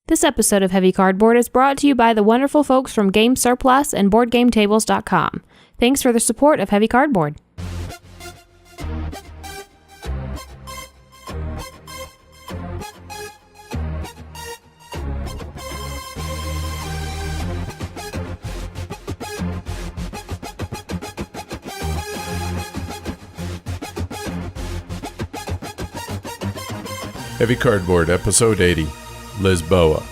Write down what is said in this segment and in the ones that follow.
This episode of Heavy Cardboard is brought to you by the wonderful folks from Game Surplus and BoardGameTables.com. Thanks for the support of Heavy Cardboard. Heavy Cardboard, Episode 80, Lisboa.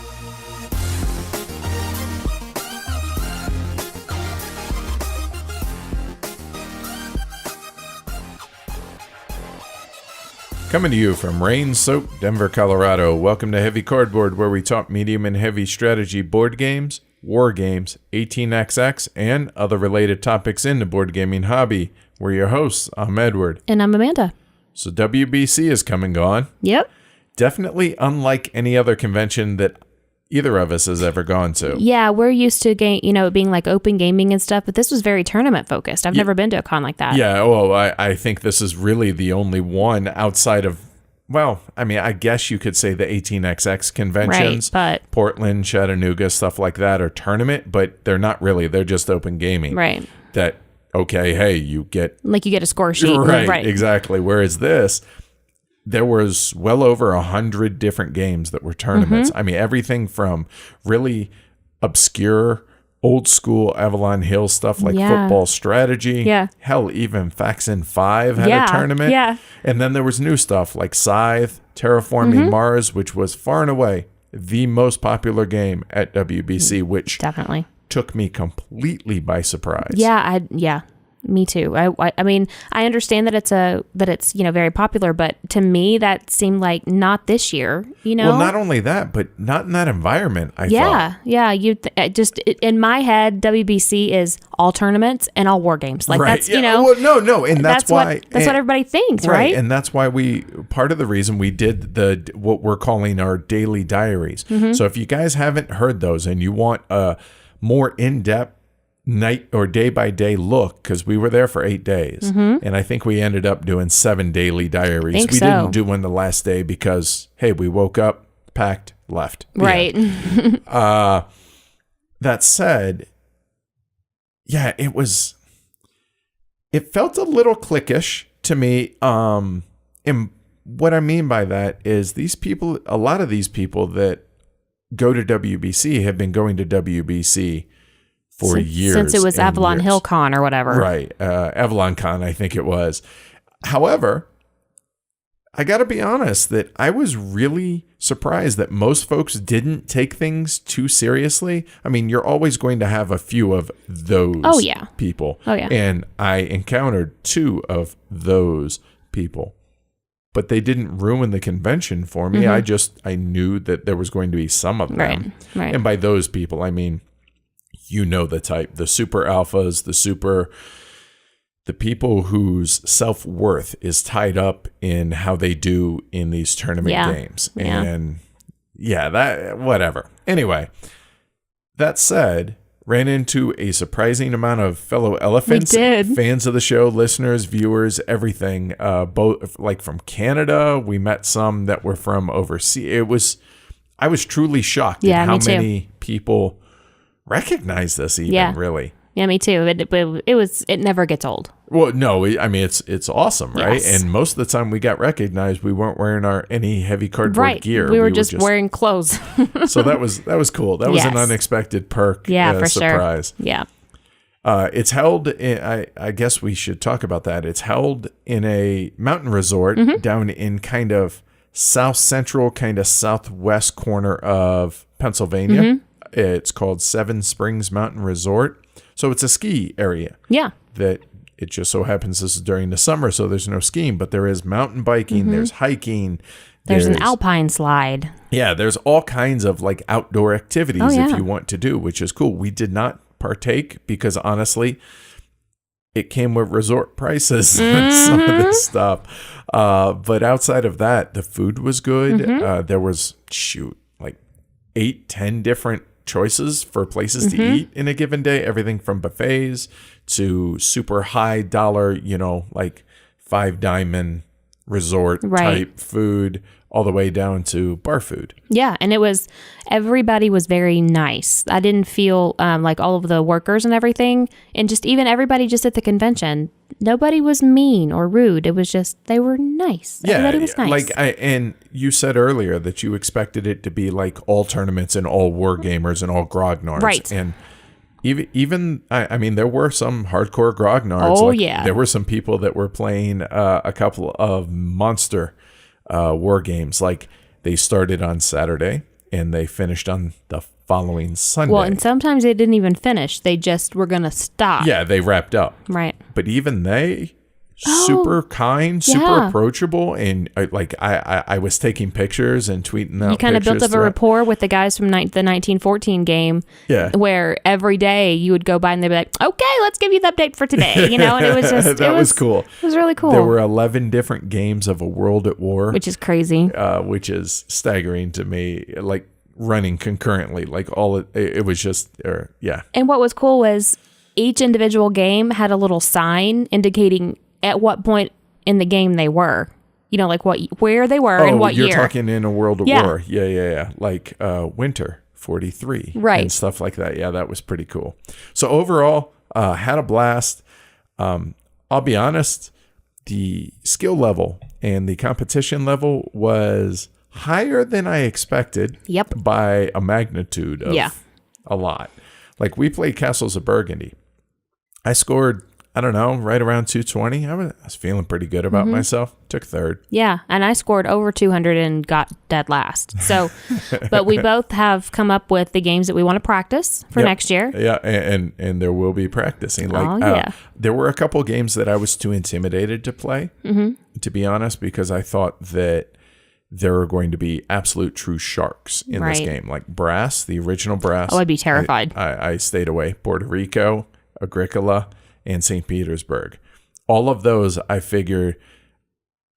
Coming to you from rain-soaked Denver, Colorado, welcome to Heavy Cardboard, where we talk medium and heavy strategy board games, war games, 18xx, and other related topics in the board gaming hobby. We're your hosts. I'm Edward. And I'm Amanda. So WBC is come and gone. Yep. Definitely unlike any other convention that either of us has ever gone to. Yeah, we're used to it being like open gaming and stuff, but this was very tournament focused. I've never been to a con like that. Yeah, well, I think this is really the only one outside of, well, I mean, I guess you could say the 18xx conventions. Right, but Portland, Chattanooga, stuff like that are tournament, but they're not really. They're just open gaming. Right. That, okay, hey, you get a score sheet. Right, exactly. Whereas this, there was well over 100 different games that were tournaments. I mean, everything from really obscure, old school Avalon Hill stuff like football strategy. Yeah. Hell, even Faxon 5 had a tournament. Yeah. And then there was new stuff like Scythe, Terraforming Mars, which was far and away the most popular game at WBC, which definitely took me completely by surprise. Yeah. Me too. I mean, I understand that it's very popular, but to me that seemed like not this year. Well, not only that, but not in that environment. I thought. Yeah. In my head, WBC is all tournaments and all war games. Like that's Well, no, and that's why what everybody thinks, right? And that's why part of the reason we did what we're calling our daily diaries. So if you guys haven't heard those and you want a more in-depth night or day by day look, because we were there for 8 days, and I think we ended up doing 7 daily diaries. We didn't do one the last day because, hey, we woke up, packed, left. Right. That said, yeah, it felt a little cliquish to me. And what I mean by that is a lot of these people that go to WBC have been going to WBC for years. Since it was Avalon Hill Con or whatever. Right. Avalon Con, I think it was. However, I got to be honest that I was really surprised that most folks didn't take things too seriously. I mean, you're always going to have a few of those people. Oh, yeah. And I encountered 2 of those people. But they didn't ruin the convention for me. I knew that there was going to be some of them. Right. And by those people, I mean, the type, the super alphas, the people whose self-worth is tied up in how they do in these tournament games. Yeah. And whatever. Anyway, that said, ran into a surprising amount of fellow elephants, fans of the show, listeners, viewers, everything, both like from Canada. We met some that were from overseas. I was truly shocked at how many people recognize this really. Yeah, me too. It never gets old. Well, no, I mean, it's awesome, right? Yes. And most of the time we got recognized, we weren't wearing any heavy cardboard gear. We were just wearing clothes. So that was cool. That was an unexpected perk. Yeah, for surprise. Sure. Yeah. It's held I guess we should talk about that. It's held in a mountain resort down in kind of south central, kind of southwest corner of Pennsylvania. It's called Seven Springs Mountain Resort. So it's a ski area. Yeah. That it just so happens this is during the summer, so there's no skiing, but there is mountain biking, there's hiking. There's an alpine slide. Yeah, there's all kinds of like outdoor activities if you want to do, which is cool. We did not partake because honestly, it came with resort prices, some of this stuff. But outside of that, the food was good. There was, like 8-10 different choices for places to eat in a given day. Everything from buffets to super high dollar, like $5 Diamond resort type food. all the way down to bar food. Yeah, and everybody was very nice. I didn't feel like all of the workers and everything, and just even everybody just at the convention, nobody was mean or rude. It was just, they were nice. Yeah, everybody was nice. And you said earlier that you expected it to be like all tournaments and all war gamers and all grognards. Right. And even I mean, there were some hardcore grognards. Oh, yeah. There were some people that were playing a couple of monster war games. Like, they started on Saturday and they finished on the following Sunday. Well, and sometimes they didn't even finish. They just were going to stop. Yeah, they wrapped up. Right. But even they, super kind, super approachable, and I was taking pictures and tweeting out. You kind of built up a rapport with the guys from the 1914 game. Yeah. Where every day you would go by and they'd be like, "Okay, let's give you the update for today." You know, and it was just that was cool. It was really cool. There were 11 different games of A World at War, which is crazy. Which is staggering to me. Like, running concurrently, like it was just yeah. And what was cool was each individual game had a little sign indicating at what point in the game they were, you know, like where they were and what year. You're talking in A World at War. Yeah. Like Winter 43, right, and stuff like that. Yeah, that was pretty cool. So overall, had a blast. I'll be honest, the skill level and the competition level was higher than I expected. Yep. By a magnitude of a lot. Like, we played Castles of Burgundy. I scored, I don't know, right around 220. I was feeling pretty good about myself. Took third. Yeah, and I scored over 200 and got dead last. So, but we both have come up with the games that we want to practice for next year. Yeah, and there will be practicing. Like, there were a couple games that I was too intimidated to play, to be honest, because I thought that there are going to be absolute true sharks in this game. Like Brass, the original Brass. Oh, I'd be terrified. I stayed away. Puerto Rico, Agricola, and St. Petersburg. All of those, I figured,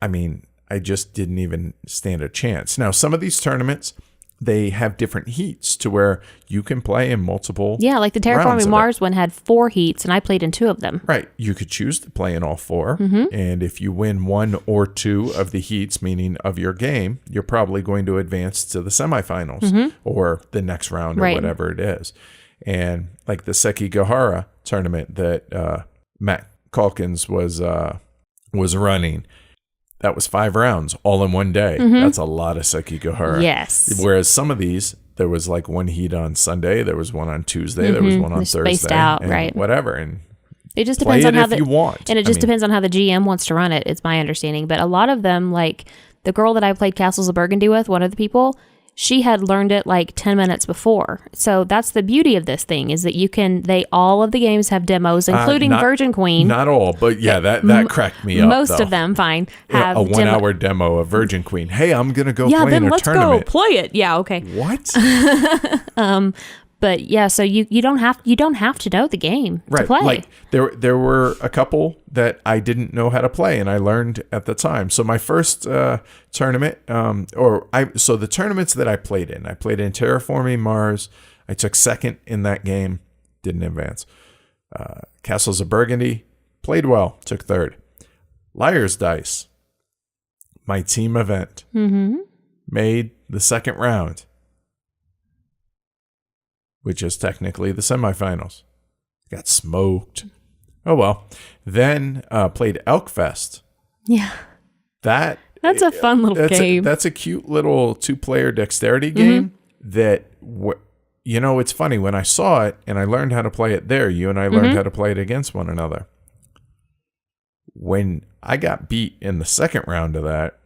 I mean, I just didn't even stand a chance. Now, some of these tournaments, they have different heats to where you can play in multiple. Yeah, like the Terraforming Mars one had 4 heats, and I played in 2 of them. Right. You could choose to play in all 4. And if you win 1 or 2 of the heats, meaning of your game, you're probably going to advance to the semifinals or the next round or whatever it is. And like the Sekigahara tournament that Matt Calkins was running, that was 5 rounds all in one day. That's a lot of Sekigahara. Yes. Whereas some of these, there was like 1 heat on Sunday, there was 1 on Tuesday, there was 1 on Thursday, spaced out, and right? Whatever. And it just depends on how you want. And it just depends on how the GM wants to run it. It's my understanding, but a lot of them, like the girl that I played Castles of Burgundy with, one of the people, she had learned it like 10 minutes before. So that's the beauty of this thing, is that all of the games have demos, including Virgin Queen. Not all, but yeah, that cracked me up. Most of them, fine, have a 1 hour demo of Virgin Queen. Hey, I'm going to go play in a tournament. Yeah, then let's go play it. Yeah, okay. What? But yeah, so you don't have to know the game to play. Like there were a couple that I didn't know how to play, and I learned at the time. So my first tournament, so the tournaments that I played in Terraforming Mars. I took second in that game, didn't advance. Castles of Burgundy, played well, took third. Liar's Dice, my team event, made the second round, which is technically the semifinals. Got smoked. Oh, well. Then played Elkfest. Yeah. That's a fun little game. That's a cute little 2-player dexterity game that, it's funny. When I saw it and I learned how to play it there, you and I learned how to play it against one another. When I got beat in the second round of that,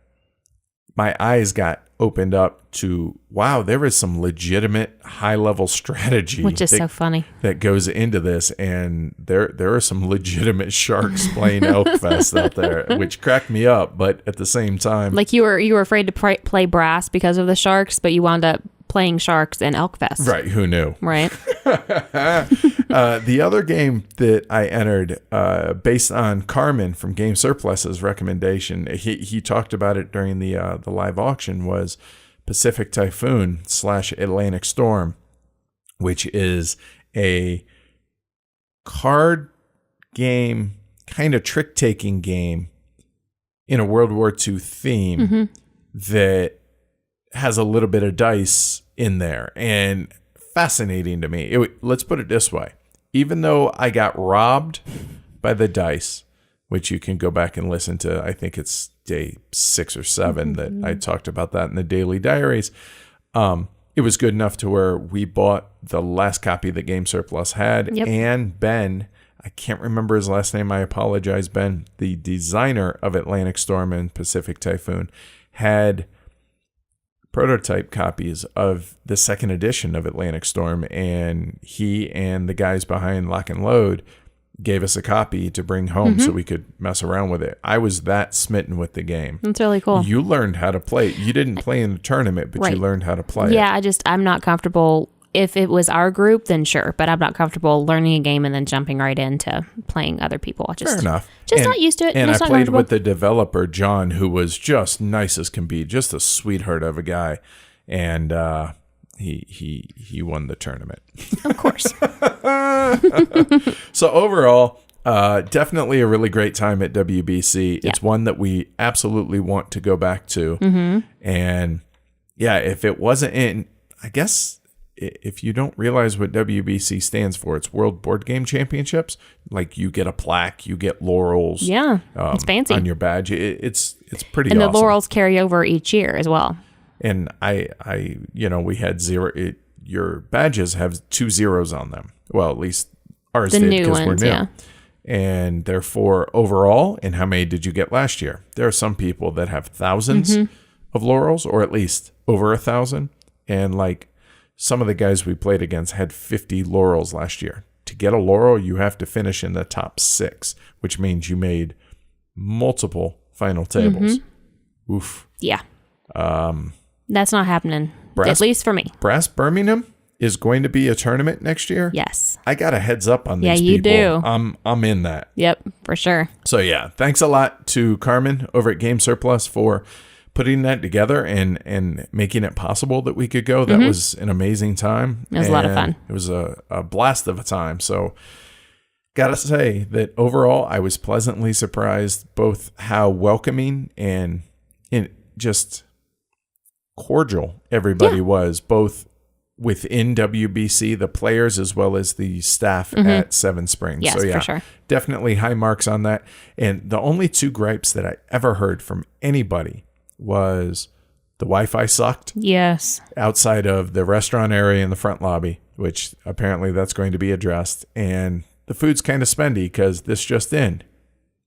my eyes got opened up to, wow, there is some legitimate high-level strategy. Which is so funny. That goes into this, and there are some legitimate sharks playing Elkfest out there, which cracked me up, but at the same time... Like you were afraid to play Brass because of the sharks, but you wound up playing sharks in Elkfest. Right, who knew? Right. The other game that I entered, based on Carmen from Game Surplus's recommendation, he talked about it during the live auction, was Pacific Typhoon / Atlantic Storm, which is a card game, kind of trick-taking game in a World War II theme that has a little bit of dice in there, and fascinating to me. Let's put it this way. Even though I got robbed by the dice, which you can go back and listen to, I think it's day 6 or 7 that I talked about that in the Daily Diaries. It was good enough to where we bought the last copy that Game Surplus had, and Ben, I can't remember his last name, I apologize, Ben, the designer of Atlantic Storm and Pacific Typhoon, had prototype copies of the second edition of Atlantic Storm, and he and the guys behind Lock and Load gave us a copy to bring home so we could mess around with it. I was that smitten with the game. That's really cool. You learned how to play it. You didn't play in the tournament, but you learned how to play it. Yeah, I'm not comfortable. If it was our group, then sure. But I'm not comfortable learning a game and then jumping right into playing other people. Fair enough. Not used to it. And I played with the developer, John, who was just nice as can be, just a sweetheart of a guy. And he won the tournament. Of course. So overall, definitely a really great time at WBC. It's one that we absolutely want to go back to. And yeah, if it wasn't in, I guess if you don't realize what WBC stands for, it's World Board Game Championships. Like you get a plaque, you get laurels. Yeah, it's fancy on your badge. It's pretty and awesome. The laurels carry over each year as well. And we had 0. Your badges have 2 zeros on them. Well, at least ours did because we're new. Yeah. And therefore, overall, and how many did you get last year? There are some people that have thousands of laurels, or at least over 1,000. And like some of the guys we played against had 50 laurels last year. To get a laurel, you have to finish in the top 6, which means you made multiple final tables. Oof. Yeah. That's not happening, at least for me. Brass Birmingham is going to be a tournament next year. Yes. I got a heads up on these people. Yeah, you do. I'm in that. Yep, for sure. So yeah, thanks a lot to Carmen over at Game Surplus for putting that together and making it possible that we could go. That was an amazing time. It was a lot of fun. It was a blast of a time. So gotta say that overall, I was pleasantly surprised both how welcoming and just cordial everybody was, both within WBC, the players, as well as the staff at Seven Springs. Yes, so yeah, for sure. Definitely high marks on that. And the only 2 gripes that I ever heard from anybody was the Wi-Fi sucked. Yes. Outside of the restaurant area in the front lobby, which apparently that's going to be addressed. And the food's kind of spendy because this just in,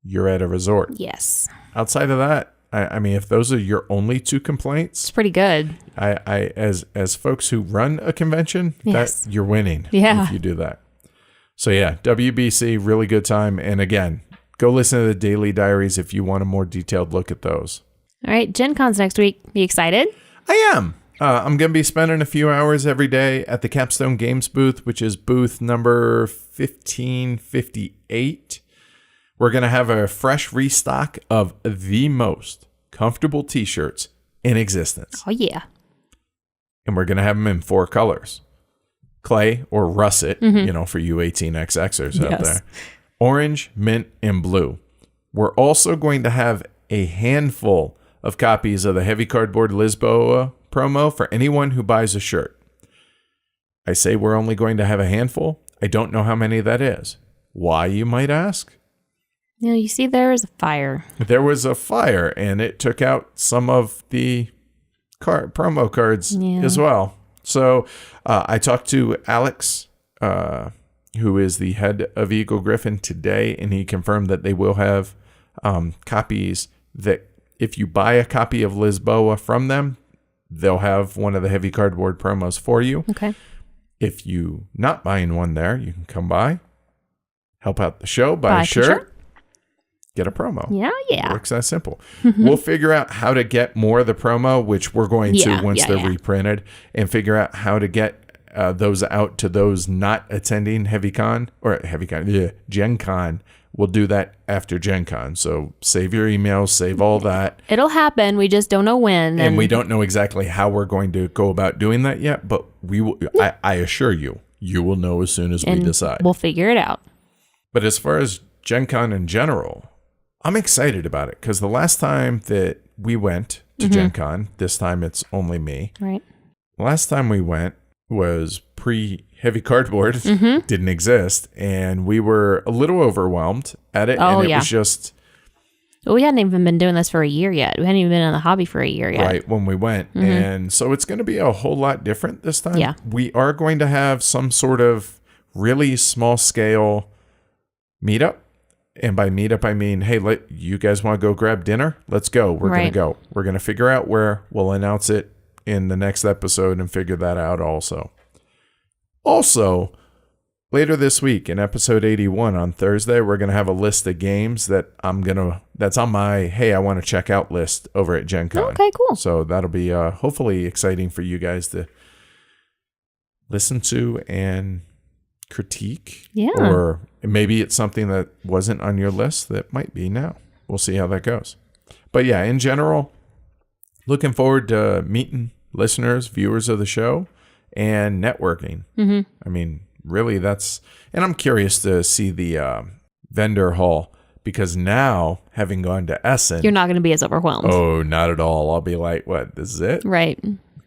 you're at a resort. Yes. Outside of that, I mean, if those are your only 2 complaints, it's pretty good. I as folks who run a convention, that you're winning if you do that. So yeah, WBC, really good time. And again, go listen to the Daily Diaries if you want a more detailed look at those. All right, Gen Con's next week. You excited? I am. I'm going to be spending a few hours every day at the Capstone Games booth, which is booth number 1558. We're going to have a fresh restock of the most comfortable t-shirts in existence. Oh, yeah. And we're going to have them in 4 colors. Clay or russet, for you 18XXers out there. Orange, mint, and blue. We're also going to have a handful of copies of the Heavy Cardboard Lisboa promo for anyone who buys a shirt. I say we're only going to have a handful. I don't know how many that is. Why, you might ask? You see, there was a fire. There was a fire, and it took out some of the promo cards as well. So I talked to Alex, who is the head of Eagle Griffin today, and he confirmed that they will have copies that if you buy a copy of Lisboa from them, they'll have one of the Heavy Cardboard promos for you. Okay. If you not buying one there, you can come by, help out the show, buy a shirt, get a promo. Yeah. It works that simple. We'll figure out how to get more of the promo, which we're going to once they're reprinted, and figure out how to get those out to those not attending Gen Con. We'll do that after Gen Con. So save your emails, save all that. It'll happen. We just don't know when. And we don't know exactly how we're going to go about doing that yet, but we will. I assure you, you will know as soon as we decide. We'll figure it out. But as far as Gen Con in general, I'm excited about it because the last time that we went to Gen Con. This time it's only me. Right. Last time we went was pre-heavy cardboard. Didn't exist. And we were a little overwhelmed at it. Oh, and it was just... Well, we hadn't even been doing this for a year yet. We hadn't even been in the hobby for a year yet. Right, when we went. And so it's going to be a whole lot different this time. Yeah. We are going to have some sort of really small-scale meetup. And by meetup, I mean, hey, you guys want to go grab dinner? Let's go. We're going to go. We're going to figure out where. We'll announce it in the next episode and figure that out also. Also, later this week in episode 81 on Thursday, we're going to have a list of games that that's on my, hey, I want to check out list over at Gen Con. Okay, cool. So that'll be hopefully exciting for you guys to listen to and critique. Yeah. Or maybe it's something that wasn't on your list that might be now. We'll see how that goes. But yeah, in general, looking forward to meeting listeners, viewers of the show, and networking. I mean, really, and I'm curious to see the vendor hall, because now, having gone to Essen, you're not going to be as overwhelmed. Oh, not at all. I'll be like, what, this is it? Right.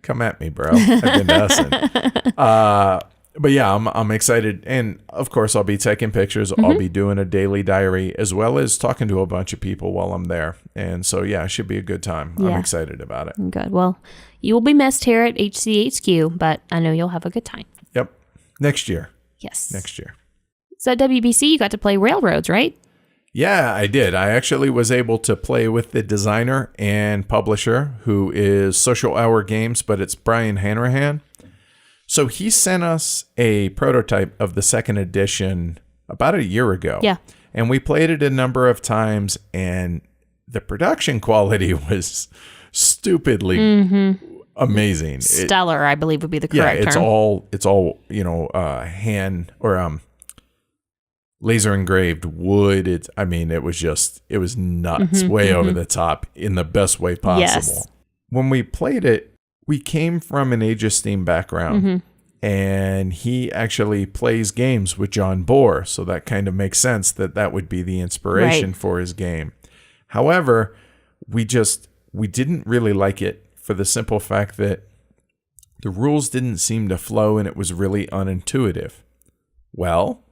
Come at me, bro. I've been to Essen. But yeah, I'm excited. And of course, I'll be taking pictures. I'll be doing a daily diary, as well as talking to a bunch of people while I'm there. And so, yeah, it should be a good time. Yeah. I'm excited about it. Good. Well, you will be missed here at HCHQ, but I know you'll have a good time. Yep. Next year. Yes. Next year. So at WBC, you got to play Railroads, right? Yeah, I did. I actually was able to play with the designer and publisher, who is Social Hour Games, but it's Brian Hanrahan. So he sent us a prototype of the second edition about a year ago. Yeah. And we played it a number of times, and the production quality was stupidly amazing. Stellar, I believe would be the correct term. It's all, hand or laser engraved wood. It was nuts, way over the top in the best way possible. Yes. When we played it, we came from an Age of Steam background, and he actually plays games with John Bohr, so that kind of makes sense that would be the inspiration for his game. However, we didn't really like it for the simple fact that the rules didn't seem to flow, and it was really unintuitive. Well,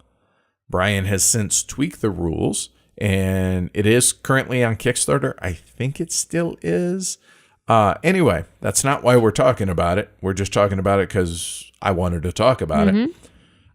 Brian has since tweaked the rules, and it is currently on Kickstarter. I think it still is. Anyway, that's not why we're talking about it. We're just talking about it because I wanted to talk about it.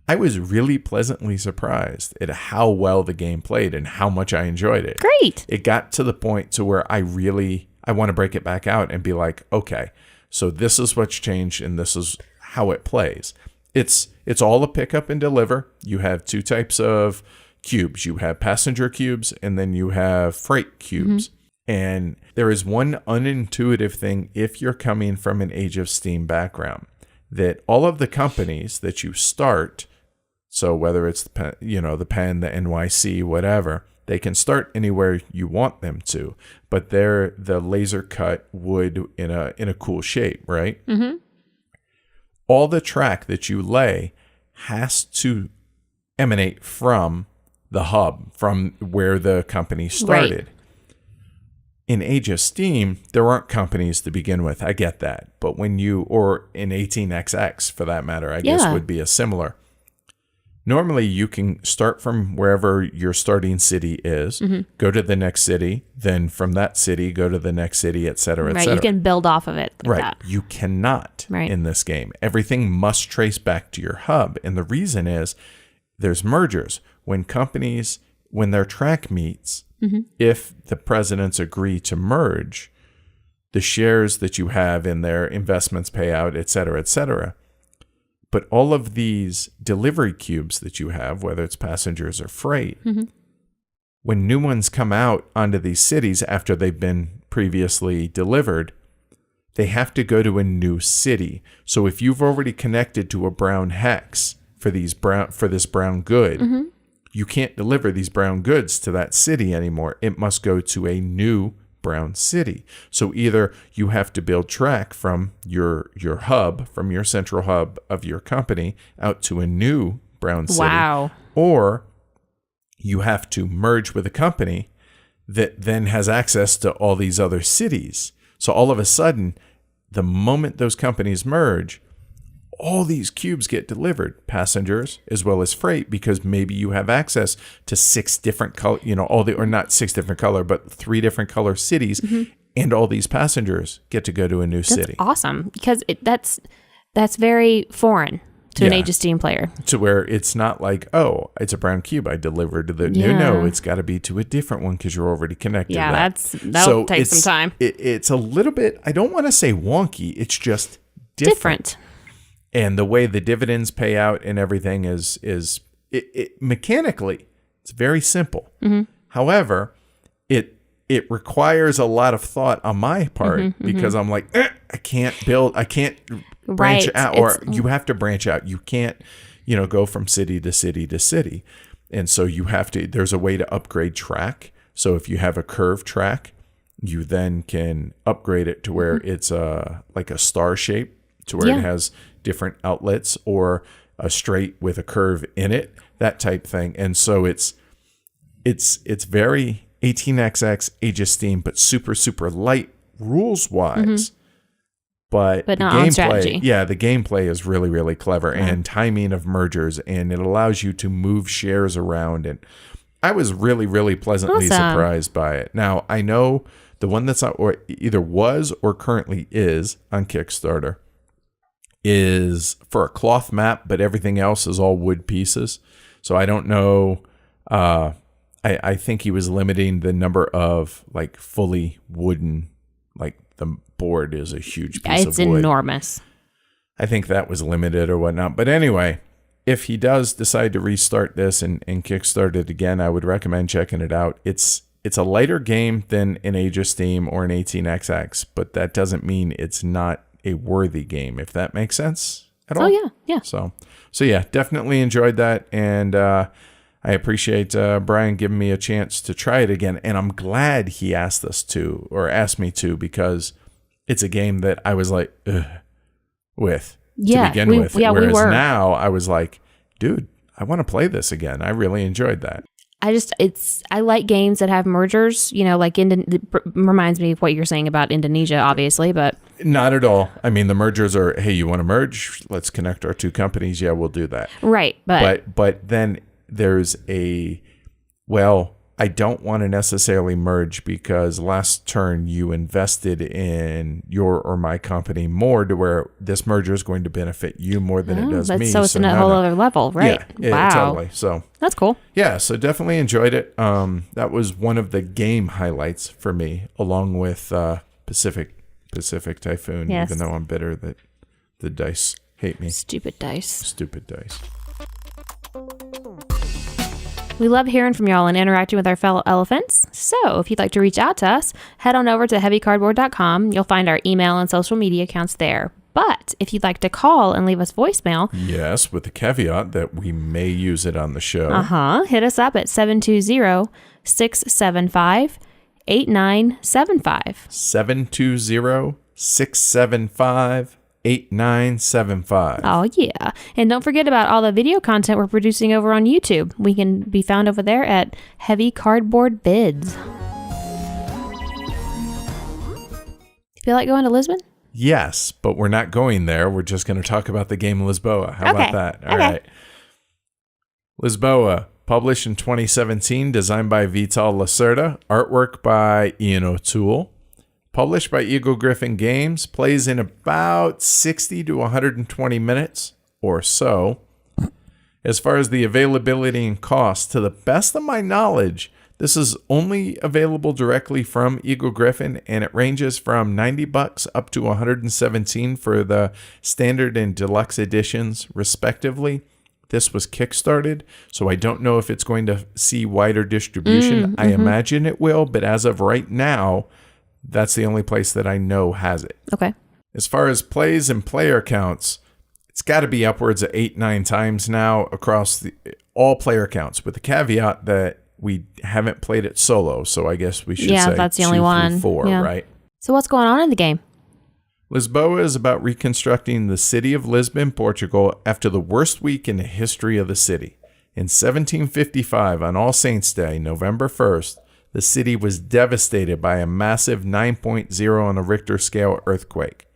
I was really pleasantly surprised at how well the game played and how much I enjoyed it. Great. It got to the point to where I want to break it back out and be like, okay, so this is what's changed and this is how it plays. It's all a pick up and deliver. You have two types of cubes. You have passenger cubes, and then you have freight cubes. And there is one unintuitive thing if you're coming from an Age of Steam background, that all of the companies that you start, so whether it's the pen, the NYC, whatever, they can start anywhere you want them to, but they're the laser cut wood in a cool shape, right? All the track that you lay has to emanate from the hub, from where the company started. Right. In Age of Steam, there aren't companies to begin with. I get that. But or in 18XX for that matter, I guess would be a similar. Normally, you can start from wherever your starting city is, go to the next city, then from that city, go to the next city, et cetera, et cetera. You can build off of it. Like that. You cannot in this game. Everything must trace back to your hub. And the reason is there's mergers. When their track meets, if the presidents agree to merge, the shares that you have in their investments pay out, et cetera, et cetera. But all of these delivery cubes that you have, whether it's passengers or freight, when new ones come out onto these cities after they've been previously delivered, they have to go to a new city. So if you've already connected to a brown hex for this brown good, you can't deliver these brown goods to that city anymore. It must go to a new brown city. So either you have to build track from your hub, from your central hub of your company out to a new brown city, or you have to merge with a company that then has access to all these other cities. So all of a sudden, the moment those companies merge, all these cubes get delivered, passengers as well as freight, because maybe you have access to 6 different color, or not 6 different color, but 3 different color cities, and all these passengers get to go to a new city. Awesome, because that's very foreign to an Age of Steam player. To where it's not like, oh, it's a brown cube I delivered to the new. No, it's got to be to a different one because you're already connected. Yeah, that'll take some time. It's a little bit, I don't want to say wonky, it's just different. And the way the dividends pay out and everything is mechanically, it's very simple. However, it requires a lot of thought on my part because I'm like, I can't branch out, or you have to branch out. You can't, go from city to city to city. And so there's a way to upgrade track. So if you have a curved track, you then can upgrade it to where it's like a star shape, to where it has different outlets, or a straight with a curve in it, that type thing. And so it's very 18xx Age of Steam, but super, super light rules wise. But not the on strategy. Yeah, the gameplay is really, really clever, and timing of mergers, and it allows you to move shares around. And I was really, really pleasantly surprised by it. Now, I know the one that's not, or either was or currently is on Kickstarter, is for a cloth map, but everything else is all wood pieces. So I don't know. I think he was limiting the number of like fully wooden, like the board is a huge piece of wood. It's enormous. I think that was limited or whatnot. But anyway, if he does decide to restart this and kickstart it again, I would recommend checking it out. It's a lighter game than an Age of Steam or an 18xx, but that doesn't mean it's not a worthy game, if that makes sense at all. Oh, yeah. So yeah, definitely enjoyed that. And I appreciate Brian giving me a chance to try it again. And I'm glad he asked me to, because it's a game that I was like, with to begin with. Yeah, Whereas we were. now I was like, dude, I want to play this again. I really enjoyed that. I like games that have mergers, like it reminds me of what you're saying about Indonesia, obviously, but not at all. I mean, the mergers are, hey, you want to merge? Let's connect our 2 companies. Yeah, we'll do that. Right. But then there's I don't want to necessarily merge, because last turn you invested in your or my company more, to where this merger is going to benefit you more than it does me. So it's a whole other level, right? Yeah, wow. Totally. So that's cool. Yeah, so definitely enjoyed it. That was one of the game highlights for me, along with Pacific Typhoon, even though I'm bitter that the dice hate me. Stupid dice. We love hearing from y'all and interacting with our fellow elephants. So if you'd like to reach out to us, head on over to heavycardboard.com. You'll find our email and social media accounts there. But if you'd like to call and leave us voicemail... Yes, with the caveat that we may use it on the show. Hit us up at 720-675-8975. 720-675-8975. 8975. Oh, yeah. And don't forget about all the video content we're producing over on YouTube. We can be found over there at Heavy Cardboard Bids. Feel like going to Lisbon? Yes, but we're not going there. We're just going to talk about the game Lisboa. How about that? All right. Lisboa, published in 2017, designed by Vital Lacerda, artwork by Ian O'Toole. Published by Eagle Griffin Games, plays in about 60 to 120 minutes or so. As far as the availability and cost, to the best of my knowledge, this is only available directly from Eagle Griffin, and it ranges from $90 up to $117 for the standard and deluxe editions, respectively. This was kickstarted, so I don't know if it's going to see wider distribution. I imagine it will, but as of right now, that's the only place that I know has it. Okay. As far as plays and player counts, it's got to be upwards of 8-9 times now across all player counts, with the caveat that we haven't played it solo. So I guess we should say that's the only one. 4, right? So what's going on in the game? Lisboa is about reconstructing the city of Lisbon, Portugal, after the worst week in the history of the city. In 1755, on All Saints' Day, November 1st, the city was devastated by a massive 9.0 on a Richter scale earthquake.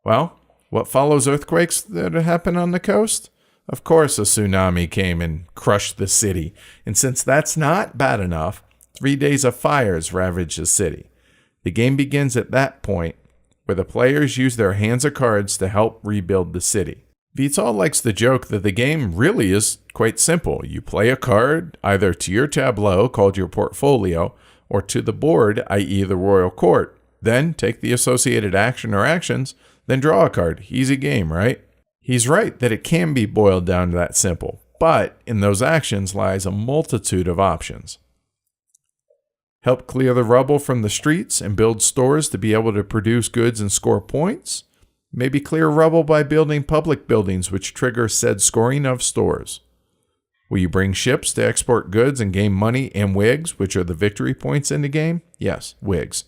Well, what follows earthquakes that happen on the coast? Of course, a tsunami came and crushed the city. And since that's not bad enough, 3 days of fires ravaged the city. The game begins at that point, where the players use their hands of cards to help rebuild the city. Vital likes the joke that the game really is quite simple. You play a card either to your tableau, called your portfolio, or to the board, i.e. the royal court. Then take the associated action or actions, then draw a card. Easy game, right? He's right that it can be boiled down to that simple, but in those actions lies a multitude of options. Help clear the rubble from the streets and build stores to be able to produce goods and score points. Maybe clear rubble by building public buildings which trigger said scoring of stores. Will you bring ships to export goods and gain money and wigs, which are the victory points in the game? Yes, wigs.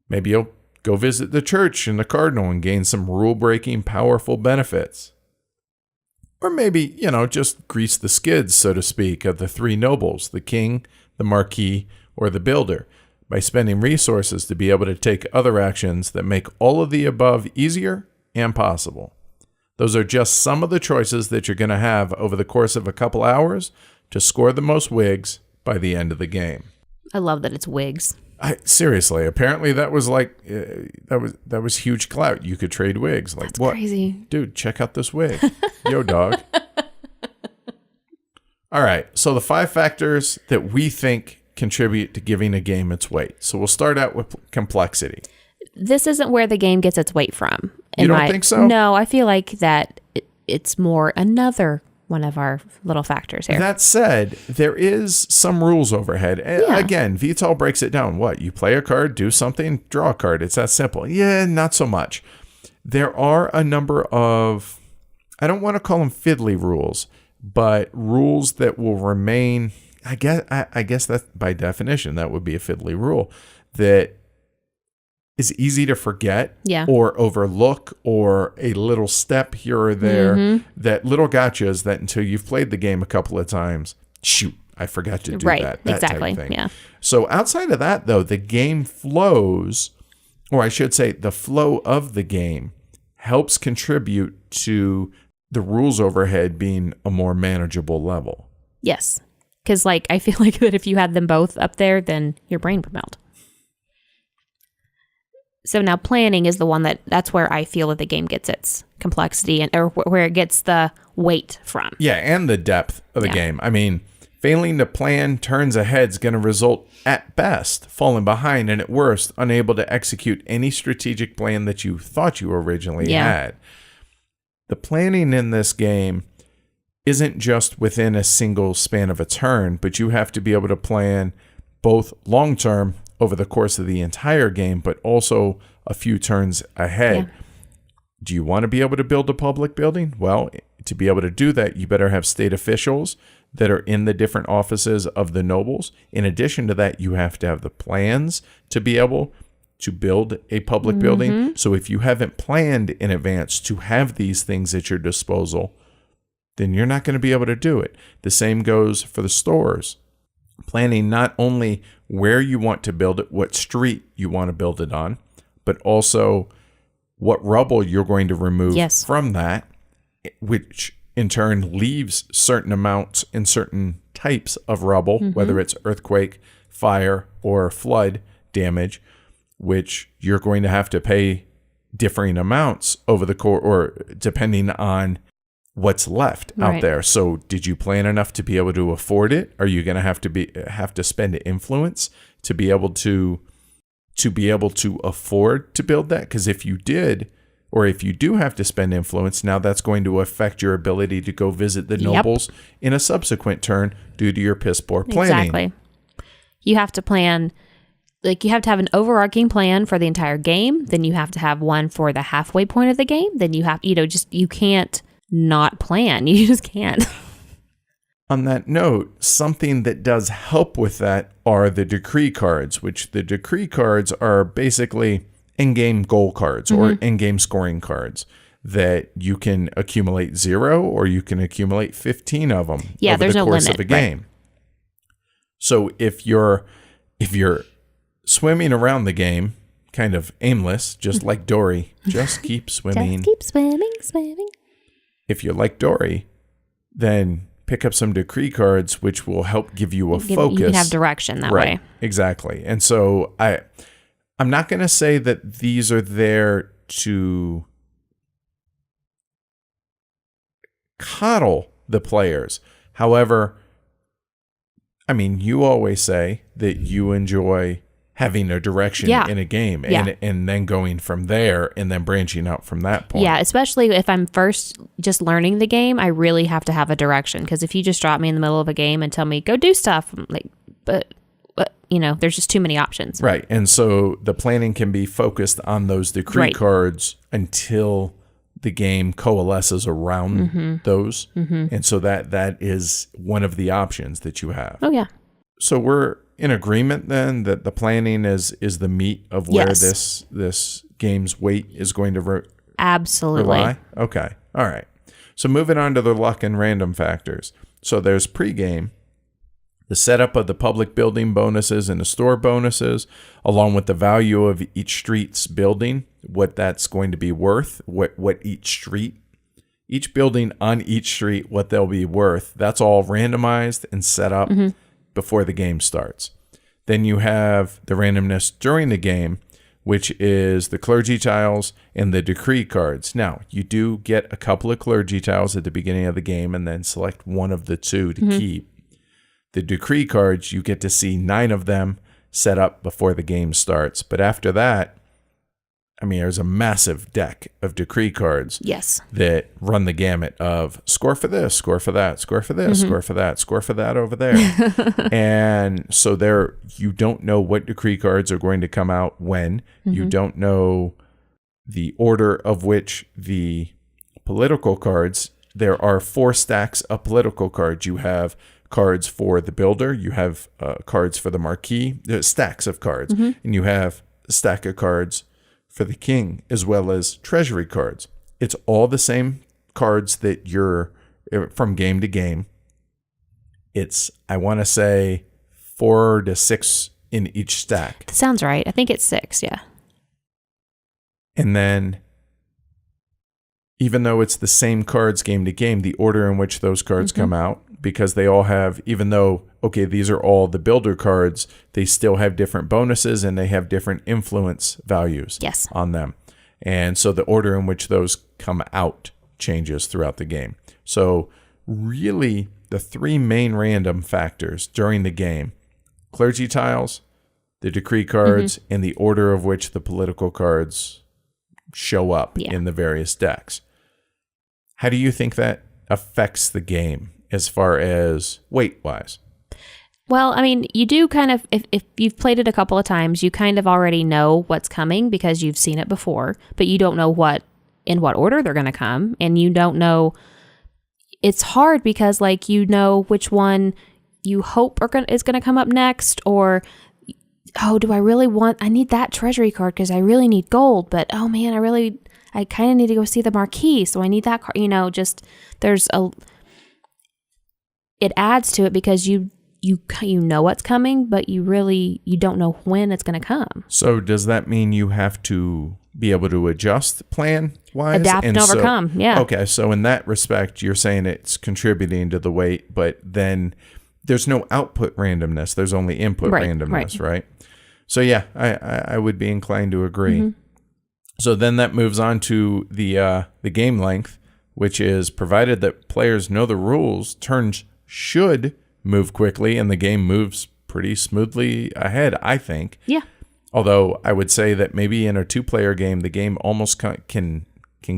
Maybe you'll go visit the church and the cardinal and gain some rule-breaking powerful benefits. Or maybe, just grease the skids, so to speak, of the three nobles, the king, the marquis, or the builder, by spending resources to be able to take other actions that make all of the above easier and possible. Those are just some of the choices that you're going to have over the course of a couple hours to score the most wigs by the end of the game. I love that it's wigs. Seriously, apparently that was that was huge clout. You could trade wigs. Like, that's what? Crazy. Dude, check out this wig. Yo, dog. All right, so the 5 factors that we think contribute to giving a game its weight. So we'll start out with complexity. This isn't where the game gets its weight from. You don't think so? No, I feel like that it's more another one of our little factors here. That said, there is some rules overhead. Yeah. Again, Vital breaks it down. What? You play a card, do something, draw a card. It's that simple. Yeah, not so much. There are a number of, I don't want to call them fiddly rules, but rules that will remain. I guess that by definition, that would be a fiddly rule that is easy to forget or overlook, or a little step here or there, that little gotchas that until you've played the game a couple of times, shoot, I forgot to do that exactly. type of thing. Yeah. So outside of that, though, the game flows, or I should say the flow of the game helps contribute to the rules overhead being a more manageable level. Yes. Because I feel like that if you had them both up there, then your brain would melt. So now planning is the one that's where I feel that the game gets its complexity or where it gets the weight from. Yeah, and the depth of the game. I mean, failing to plan turns ahead is going to result, at best, falling behind, and at worst, unable to execute any strategic plan that you thought you originally had. The planning in this game isn't just within a single span of a turn, but you have to be able to plan both long-term over the course of the entire game, but also a few turns ahead. Yeah. Do you want to be able to build a public building? Well, to be able to do that, you better have state officials that are in the different offices of the nobles. In addition to that, you have to have the plans to be able to build a public building. So if you haven't planned in advance to have these things at your disposal, then you're not going to be able to do it. The same goes for the stores. Planning not only where you want to build it, what street you want to build it on, but also what rubble you're going to remove from that, which in turn leaves certain amounts in certain types of rubble, whether it's earthquake, fire, or flood damage, which you're going to have to pay differing amounts over the course, or depending on what's left out there. So did you plan enough to be able to afford it? Are you going to have to spend influence to be able to afford to build that? Because if you did, or if you do have to spend influence, now that's going to affect your ability to go visit the nobles in a subsequent turn due to your piss poor planning. Exactly. You have to plan, you have to have an overarching plan for the entire game. Then you have to have one for the halfway point of the game. Then you have, you can't not plan. You just can't. On that note, something that does help with that are the decree cards, which the decree cards are basically in-game goal cards or in-game scoring cards that you can accumulate 0 or you can accumulate 15 of them over the course of a game. So if you're swimming around the game, kind of aimless, just like Dory, just keep swimming. Just keep swimming. If you're like Dory, then pick up some decree cards, which will help give you a focus. You can have direction that way. Exactly. And so I'm not going to say that these are there to coddle the players. However, I mean, you always say that you enjoy having a direction in a game and then going from there and then branching out from that point. Yeah, especially if I'm first just learning the game, I really have to have a direction, because if you just drop me in the middle of a game and tell me, go do stuff, I'm like, but there's just too many options. Right. And so the planning can be focused on those decree cards until the game coalesces around those. And so that is one of the options that you have. Oh, yeah. So we're in agreement then that the planning is the meat of where this game's weight is going to absolutely rely? Okay. All right. So moving on to the luck and random factors. So there's pregame, the setup of the public building bonuses and the store bonuses, along with the value of each street's building, what that's going to be worth, what each building on each street, what they'll be worth. That's all randomized and set up before the game starts. Then you have the randomness during the game, which is the clergy tiles and the decree cards. Now, you do get a couple of clergy tiles at the beginning of the game and then select one of the two to keep. The decree cards, you get to see 9 of them set up before the game starts. But after that, I mean, there's a massive deck of decree cards that run the gamut of score for this, score for that, score for this, score for that, score for that over there. And so you don't know what decree cards are going to come out when. You don't know the order of which the political cards. There are 4 stacks of political cards. You have cards for the builder. You have cards for the marquee. There's stacks of cards. And you have a stack of cards for the king, as well as treasury cards. It's all the same cards that you're from game to game. It's, I want to say, 4 to 6 in each stack. That sounds right. I think it's 6, yeah. And then, even though it's the same cards game to game, the order in which those cards come out, because they all have, even though, okay, these are all the builder cards, they still have different bonuses and they have different influence values on them. And so the order in which those come out changes throughout the game. So really, the 3 main random factors during the game, clergy tiles, the decree cards, and the order of which the political cards show up in the various decks. How do you think that affects the game as far as weight-wise? Well, I mean, you do kind of, if you've played it a couple of times, you kind of already know what's coming because you've seen it before, but you don't know in what order they're going to come, and you don't know. It's hard because, like, you know which one you hope is going to come up next, or, oh, do I really I need that treasury card because I really need gold, but, oh, man, I kind of need to go see the marquee, so I need that card. Just it adds to it because you know what's coming, but you don't know when it's going to come. So does that mean you have to be able to adjust plan-wise? Adapt and overcome, yeah. Okay, so in that respect, you're saying it's contributing to the weight, but then there's no output randomness. There's only input randomness, right? So yeah, I would be inclined to agree. So then that moves on to the game length, which is provided that players know the rules, turns should move quickly, and the game moves pretty smoothly ahead, I think. Yeah. Although I would say that maybe in a 2-player game, the game almost can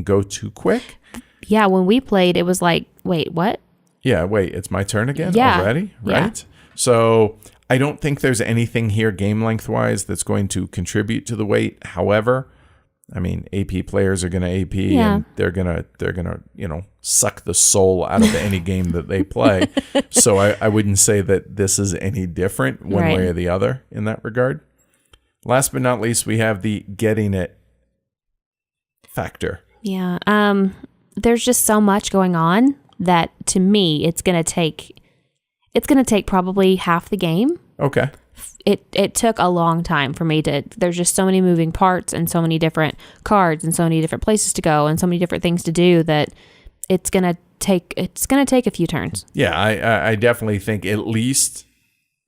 go too quick. Yeah, when we played, it was like, wait, what? Yeah, wait, it's my turn again already, right? Yeah. So I don't think there's anything here game length-wise that's going to contribute to the weight. However, I mean, AP players are going to AP, and they're gonna suck the soul out of any game that they play. So I wouldn't say that this is any different one way or the other in that regard. Last but not least, we have the getting it factor. Yeah. There's just so much going on that, to me, it's going to take It's going to take probably half the game. Okay. It took a long time for me there's just so many moving parts and so many different cards and so many different places to go and so many different things to do that it's going to take a few turns. Yeah, I definitely think at least,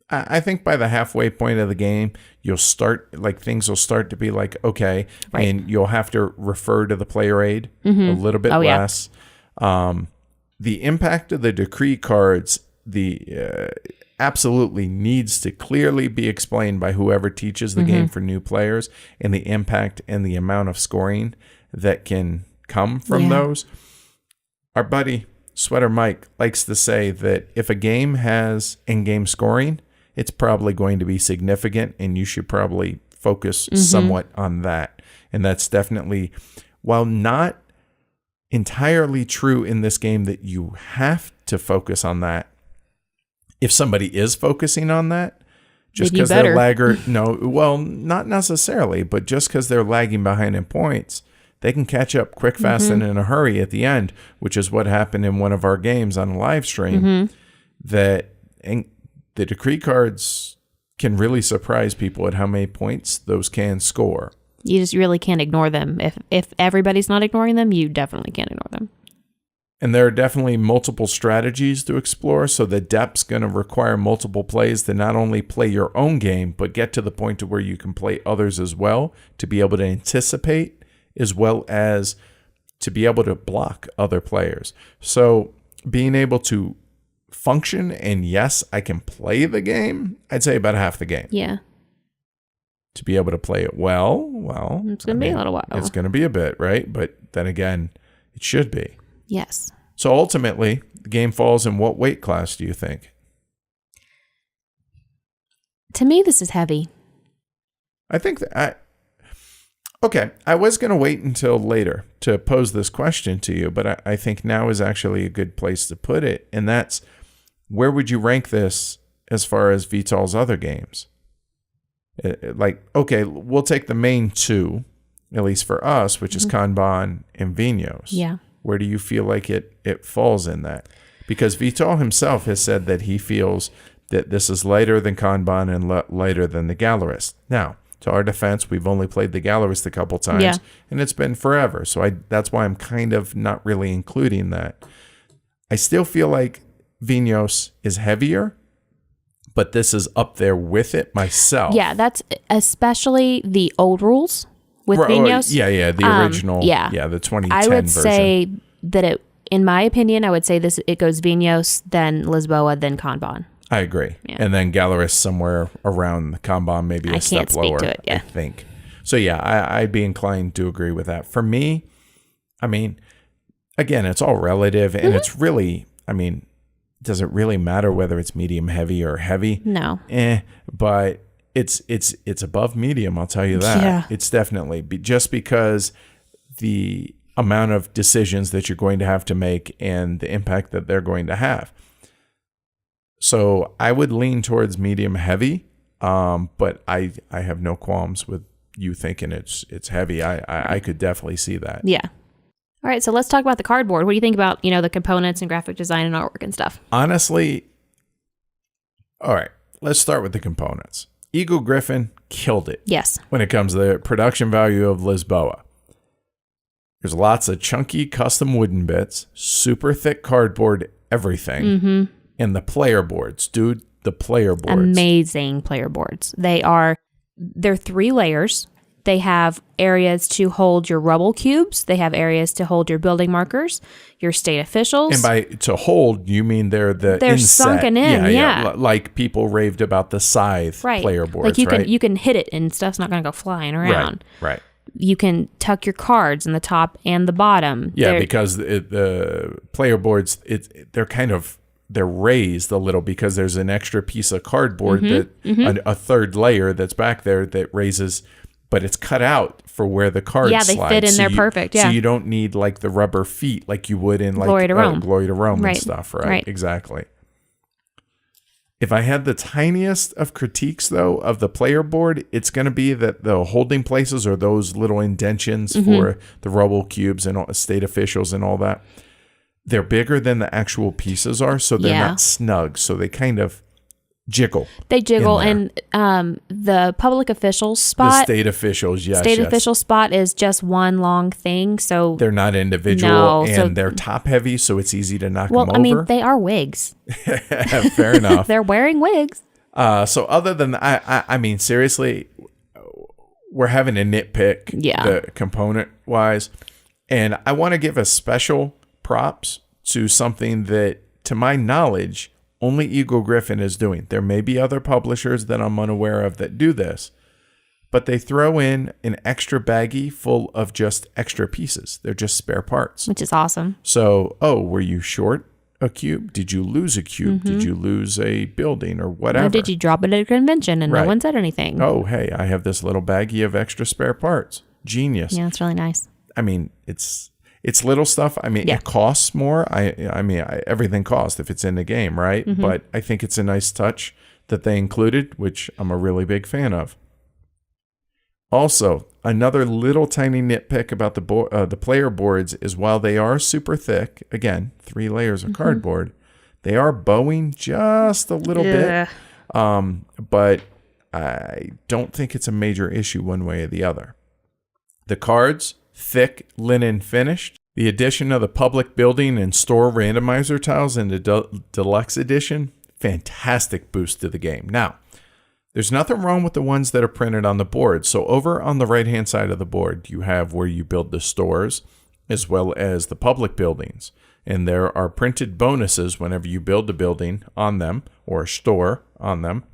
I think by the halfway point of the game, you'll start, like, things will start to be like, okay, right. And you'll have to refer to the player aid a little bit less. Yeah. The impact of the decree cards, absolutely needs to clearly be explained by whoever teaches the game for new players, and the impact and the amount of scoring that can come from those. Our buddy Sweater Mike likes to say that if a game has in-game scoring, it's probably going to be significant, and you should probably focus somewhat on that. And that's definitely, while not entirely true in this game that you have to focus on that, if somebody is focusing on that, just because they're laggard, not necessarily, but just because they're lagging behind in points, they can catch up quick, fast, and in a hurry at the end, which is what happened in one of our games on a live stream. That the decree cards can really surprise people at how many points those can score. You just really can't ignore them. If everybody's not ignoring them, you definitely can't ignore them. And there are definitely multiple strategies to explore, so the depth's going to require multiple plays to not only play your own game, but get to the point to where you can play others as well, to be able to anticipate, as well as to be able to block other players. So being able to function, and yes, I can play the game, I'd say about half the game. Yeah. To be able to play it well, it's going to be a little while. It's going to be a bit, right? But then again, it should be. Yes. So ultimately, the game falls in what weight class do you think? To me, this is heavy. I think that I was going to wait until later to pose this question to you, but I think now is actually a good place to put it. And that's, where would you rank this as far as Vital's other games? Like, okay, we'll take the main two, at least for us, which is Kanban and Vinhos. Yeah. Where do you feel like it falls in that? Because Vital himself has said that he feels that this is lighter than Kanban and lighter than the Gallerist. Now, to our defense, we've only played the Gallerist a couple times, and it's been forever. So that's why I'm kind of not really including that. I still feel like Vinhos is heavier, but this is up there with it myself. Yeah, that's especially the old rules. With Vinhos? Yeah, the original. The 2010 I would version. say that in my opinion, I would say it goes Vinhos, then Lisboa, then Kanban. I agree. Yeah. And then Gallerist somewhere around the Kanban, maybe a step lower, to it, I think. So yeah, I'd be inclined to agree with that. For me, I mean, again, it's all relative, and it's really, I mean, does it really matter whether it's medium heavy or heavy? No. But it's above medium, I'll tell you that. Yeah. It's definitely just because the amount of decisions that you're going to have to make and the impact that they're going to have. So I would lean towards medium heavy, but I have no qualms with you thinking it's heavy. I could definitely see that. Yeah. All right, so let's talk about the cardboard. What do you think about, the components and graphic design and artwork and stuff? Honestly, all right, let's start with the components. Eagle Griffin killed it. Yes. When it comes to the production value of Lisboa. There's lots of chunky custom wooden bits, super thick cardboard, everything. And the player boards, dude, the player boards. Amazing player boards. They're 3 layers. They have areas to hold your rubble cubes. They have areas to hold your building markers, your state officials. And by to hold, you mean they're inset. Sunken in, yeah. Like people raved about the Scythe player boards, like you can hit it and stuff's not going to go flying around. Right. You can tuck your cards in the top and the bottom. Yeah, because the player boards, they're raised a little because there's an extra piece of cardboard a third layer that's back there that raises. But it's cut out for where the cards slide. Yeah, they fit in there perfect. Yeah. So you don't need like the rubber feet like you would in like Glory to Rome and stuff, right? Exactly. If I had the tiniest of critiques though of the player board, it's going to be that the holding places are those little indentions for the rubble cubes and state officials and all that. they're bigger than the actual pieces are, so they're not snug. So they kind of jiggle. They jiggle, and the public officials spot, the state officials, official spot is just one long thing. So they're not individual, and they're top heavy, so it's easy to knock them over. Well, I mean, they are wigs. Fair enough. They're wearing wigs. So other than I mean, seriously, we're having a nitpick the component wise, and I want to give a special props to something that, to my knowledge, only Eagle Gryphon is doing. There may be other publishers that I'm unaware of that do this, but they throw in an extra baggie full of just extra pieces. They're just spare parts. Which is awesome. So, were you short a cube? Did you lose a cube? Did you lose a building or whatever? Or did you drop it at a convention and no one said anything? Oh, hey, I have this little baggie of extra spare parts. Genius. Yeah, it's really nice. I mean, it's little stuff. I mean, it costs more. I mean, everything costs if it's in the game, right? But I think it's a nice touch that they included, which I'm a really big fan of. Also, another little tiny nitpick about the player boards is while they are super thick, again, 3 layers of cardboard, they are bowing just a little bit. But I don't think it's a major issue one way or the other. The cards, thick linen finished. The addition of the public building and store randomizer tiles in the deluxe edition, fantastic boost to the game. Now, there's nothing wrong with the ones that are printed on the board. So over on the right-hand side of the board, you have where you build the stores as well as the public buildings. And there are printed bonuses whenever you build a building on them or a store on them,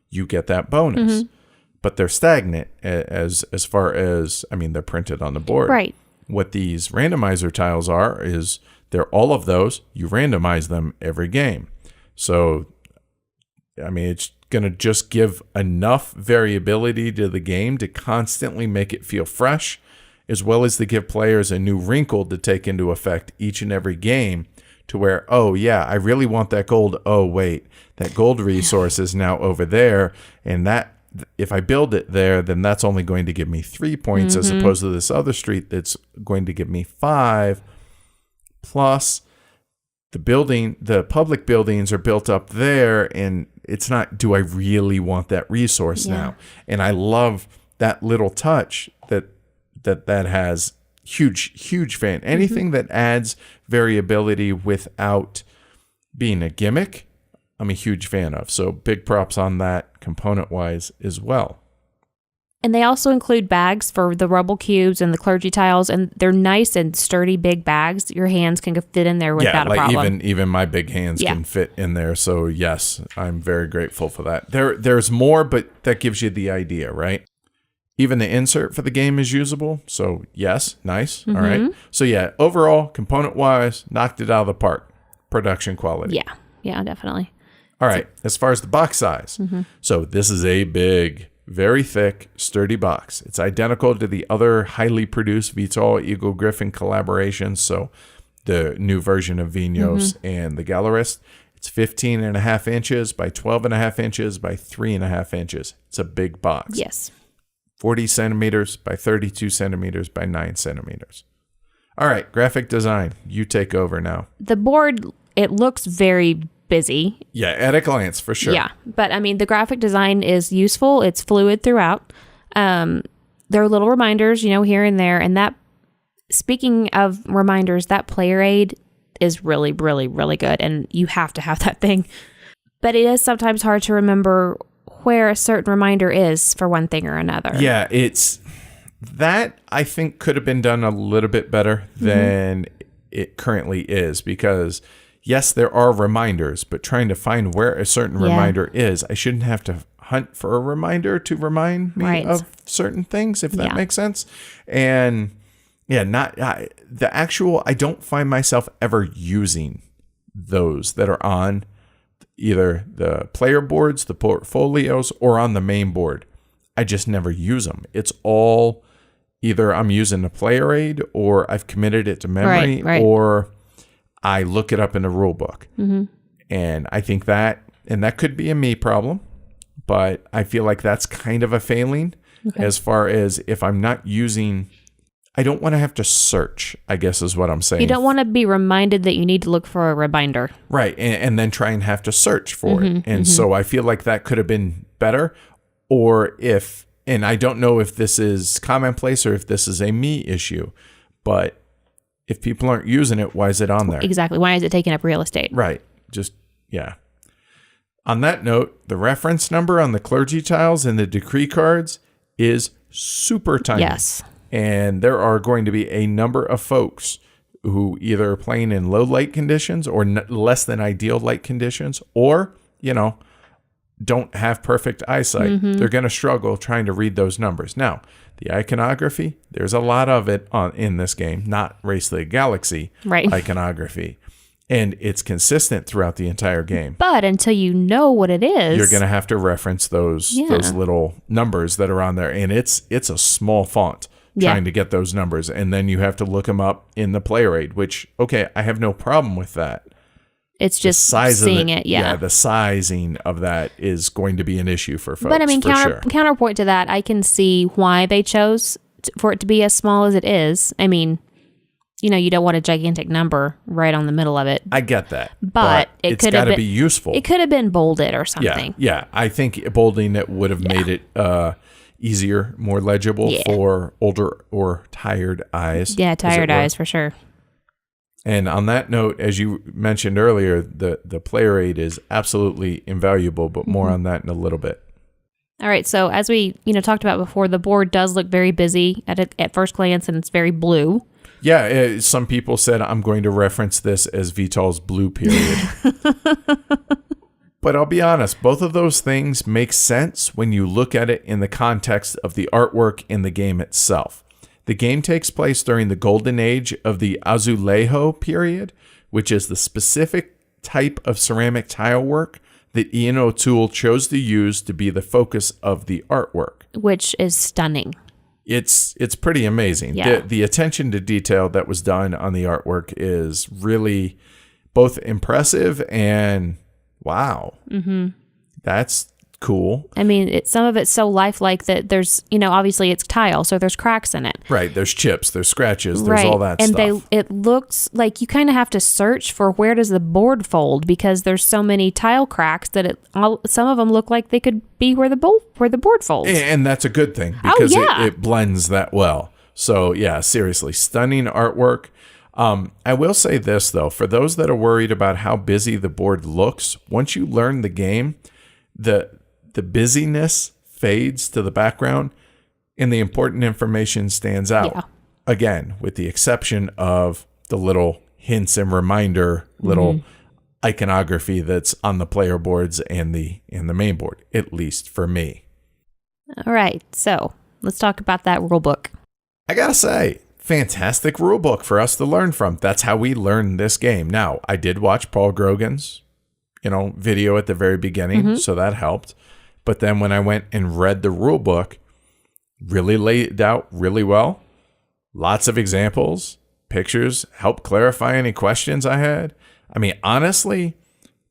you get that bonus. But they're stagnant as far as, I mean, they're printed on the board. Right. What these randomizer tiles are is they're all of those. You randomize them every game. So, I mean, it's going to just give enough variability to the game to constantly make it feel fresh, as well as to give players a new wrinkle to take into effect each and every game to where, oh, yeah, I really want that gold. Oh, wait, that gold resource is now over there. And that, if I build it there, then that's only going to give me 3 points as opposed to this other street that's going to give me 5. Plus, the public buildings are built up there, and it's not, do I really want that resource now? And I love that little touch that has. Huge fan. Anything that adds variability without being a gimmick, I'm a huge fan of. So big props on that component-wise as well. And they also include bags for the rubble cubes and the clergy tiles, and they're nice and sturdy big bags. Your hands can fit in there without a problem. Even my big hands can fit in there. So yes, I'm very grateful for that. There's more, but that gives you the idea, right? Even the insert for the game is usable. So yes, nice. All right. So yeah, overall, component-wise, knocked it out of the park. Production quality. Yeah, definitely. All right. As far as the box size. So this is a big, very thick, sturdy box. It's identical to the other highly produced Vital Eagle Gryphon collaborations. So the new version of Vinos and the Gallerist. It's 15.5 inches by 12.5 inches by 3.5 inches. It's a big box. Yes. 40 centimeters by 32 centimeters by 9 centimeters. All right, graphic design. You take over now. The board, it looks very busy. Yeah, at a glance, for sure. Yeah, but I mean, the graphic design is useful. It's fluid throughout. There are little reminders, here and there. And that, speaking of reminders, that player aid is really, really, really good. And you have to have that thing. But it is sometimes hard to remember where a certain reminder is for one thing or another. Yeah, it's that I think could have been done a little bit better than it currently is, because yes, there are reminders, but trying to find where a certain reminder is, I shouldn't have to hunt for a reminder to remind me of certain things, if that makes sense. And yeah, I don't find myself ever using those that are on either the player boards, the portfolios, or on the main board. I just never use them. It's all either I'm using a player aid, or I've committed it to memory, or I look it up in the rule book. And I think that could be a me problem, but I feel like that's kind of a failing as far as if I'm not using, I don't want to have to search, I guess is what I'm saying. You don't want to be reminded that you need to look for a reminder. Right. And then try and have to search for it. And so I feel like that could have been better. Or if, and I don't know if this is commonplace or if this is a me issue, but if people aren't using it, why is it on there? Exactly. Why is it taking up real estate? Right. Just, yeah. On that note, the reference number on the clergy tiles and the decree cards is super tiny. Yes. And there are going to be a number of folks who either are playing in low light conditions or less than ideal light conditions, or, don't have perfect eyesight. They're going to struggle trying to read those numbers. Now, the iconography, there's a lot of it in this game, not Race to the Galaxy iconography. And it's consistent throughout the entire game. But until you know what it is, you're going to have to reference those little numbers that are on there. And it's a small font trying to get those numbers. And then you have to look them up in the player aid, which, okay, I have no problem with that. It's just seeing it. Yeah. The sizing of that is going to be an issue for folks. But I mean, counterpoint to that, I can see why they chose for it to be as small as it is. I mean, you don't want a gigantic number right on the middle of it. I get that. But it's got to be useful. It could have been bolded or something. Yeah. I think bolding it would have made it easier, more legible for older or tired eyes. Yeah, tired eyes for sure. And on that note, as you mentioned earlier, the player aid is absolutely invaluable, but more on that in a little bit. All right. So as we talked about before, the board does look very busy at first glance, and it's very blue. Yeah, some people said I'm going to reference this as Vital's blue period. But I'll be honest, both of those things make sense when you look at it in the context of the artwork in the game itself. The game takes place during the golden age of the Azulejo period, which is the specific type of ceramic tile work that Ian O'Toole chose to use to be the focus of the artwork. Which is stunning. It's pretty amazing. Yeah. The attention to detail that was done on the artwork is really both impressive and wow. That's cool. I mean, some of it's so lifelike that there's, obviously it's tile, so there's cracks in it. Right. There's chips, there's scratches, there's all that and stuff. And it looks like you kind of have to search for where does the board fold, because there's so many tile cracks that some of them look like they could be where the board folds. And that's a good thing because it blends that well. So yeah, seriously, stunning artwork. I will say this though, for those that are worried about how busy the board looks, once you learn the game, the busyness fades to the background and the important information stands out. Yeah. Again, with the exception of the little hints and reminder, little iconography that's on the player boards and the main board, at least for me. All right, so let's talk about that rule book. I gotta say, fantastic rule book for us to learn from. That's how we learned this game. Now, I did watch Paul Grogan's video at the very beginning, so that helped. But then when I went and read the rule book, really laid it out really well. Lots of examples, pictures, helped clarify any questions I had. I mean, honestly,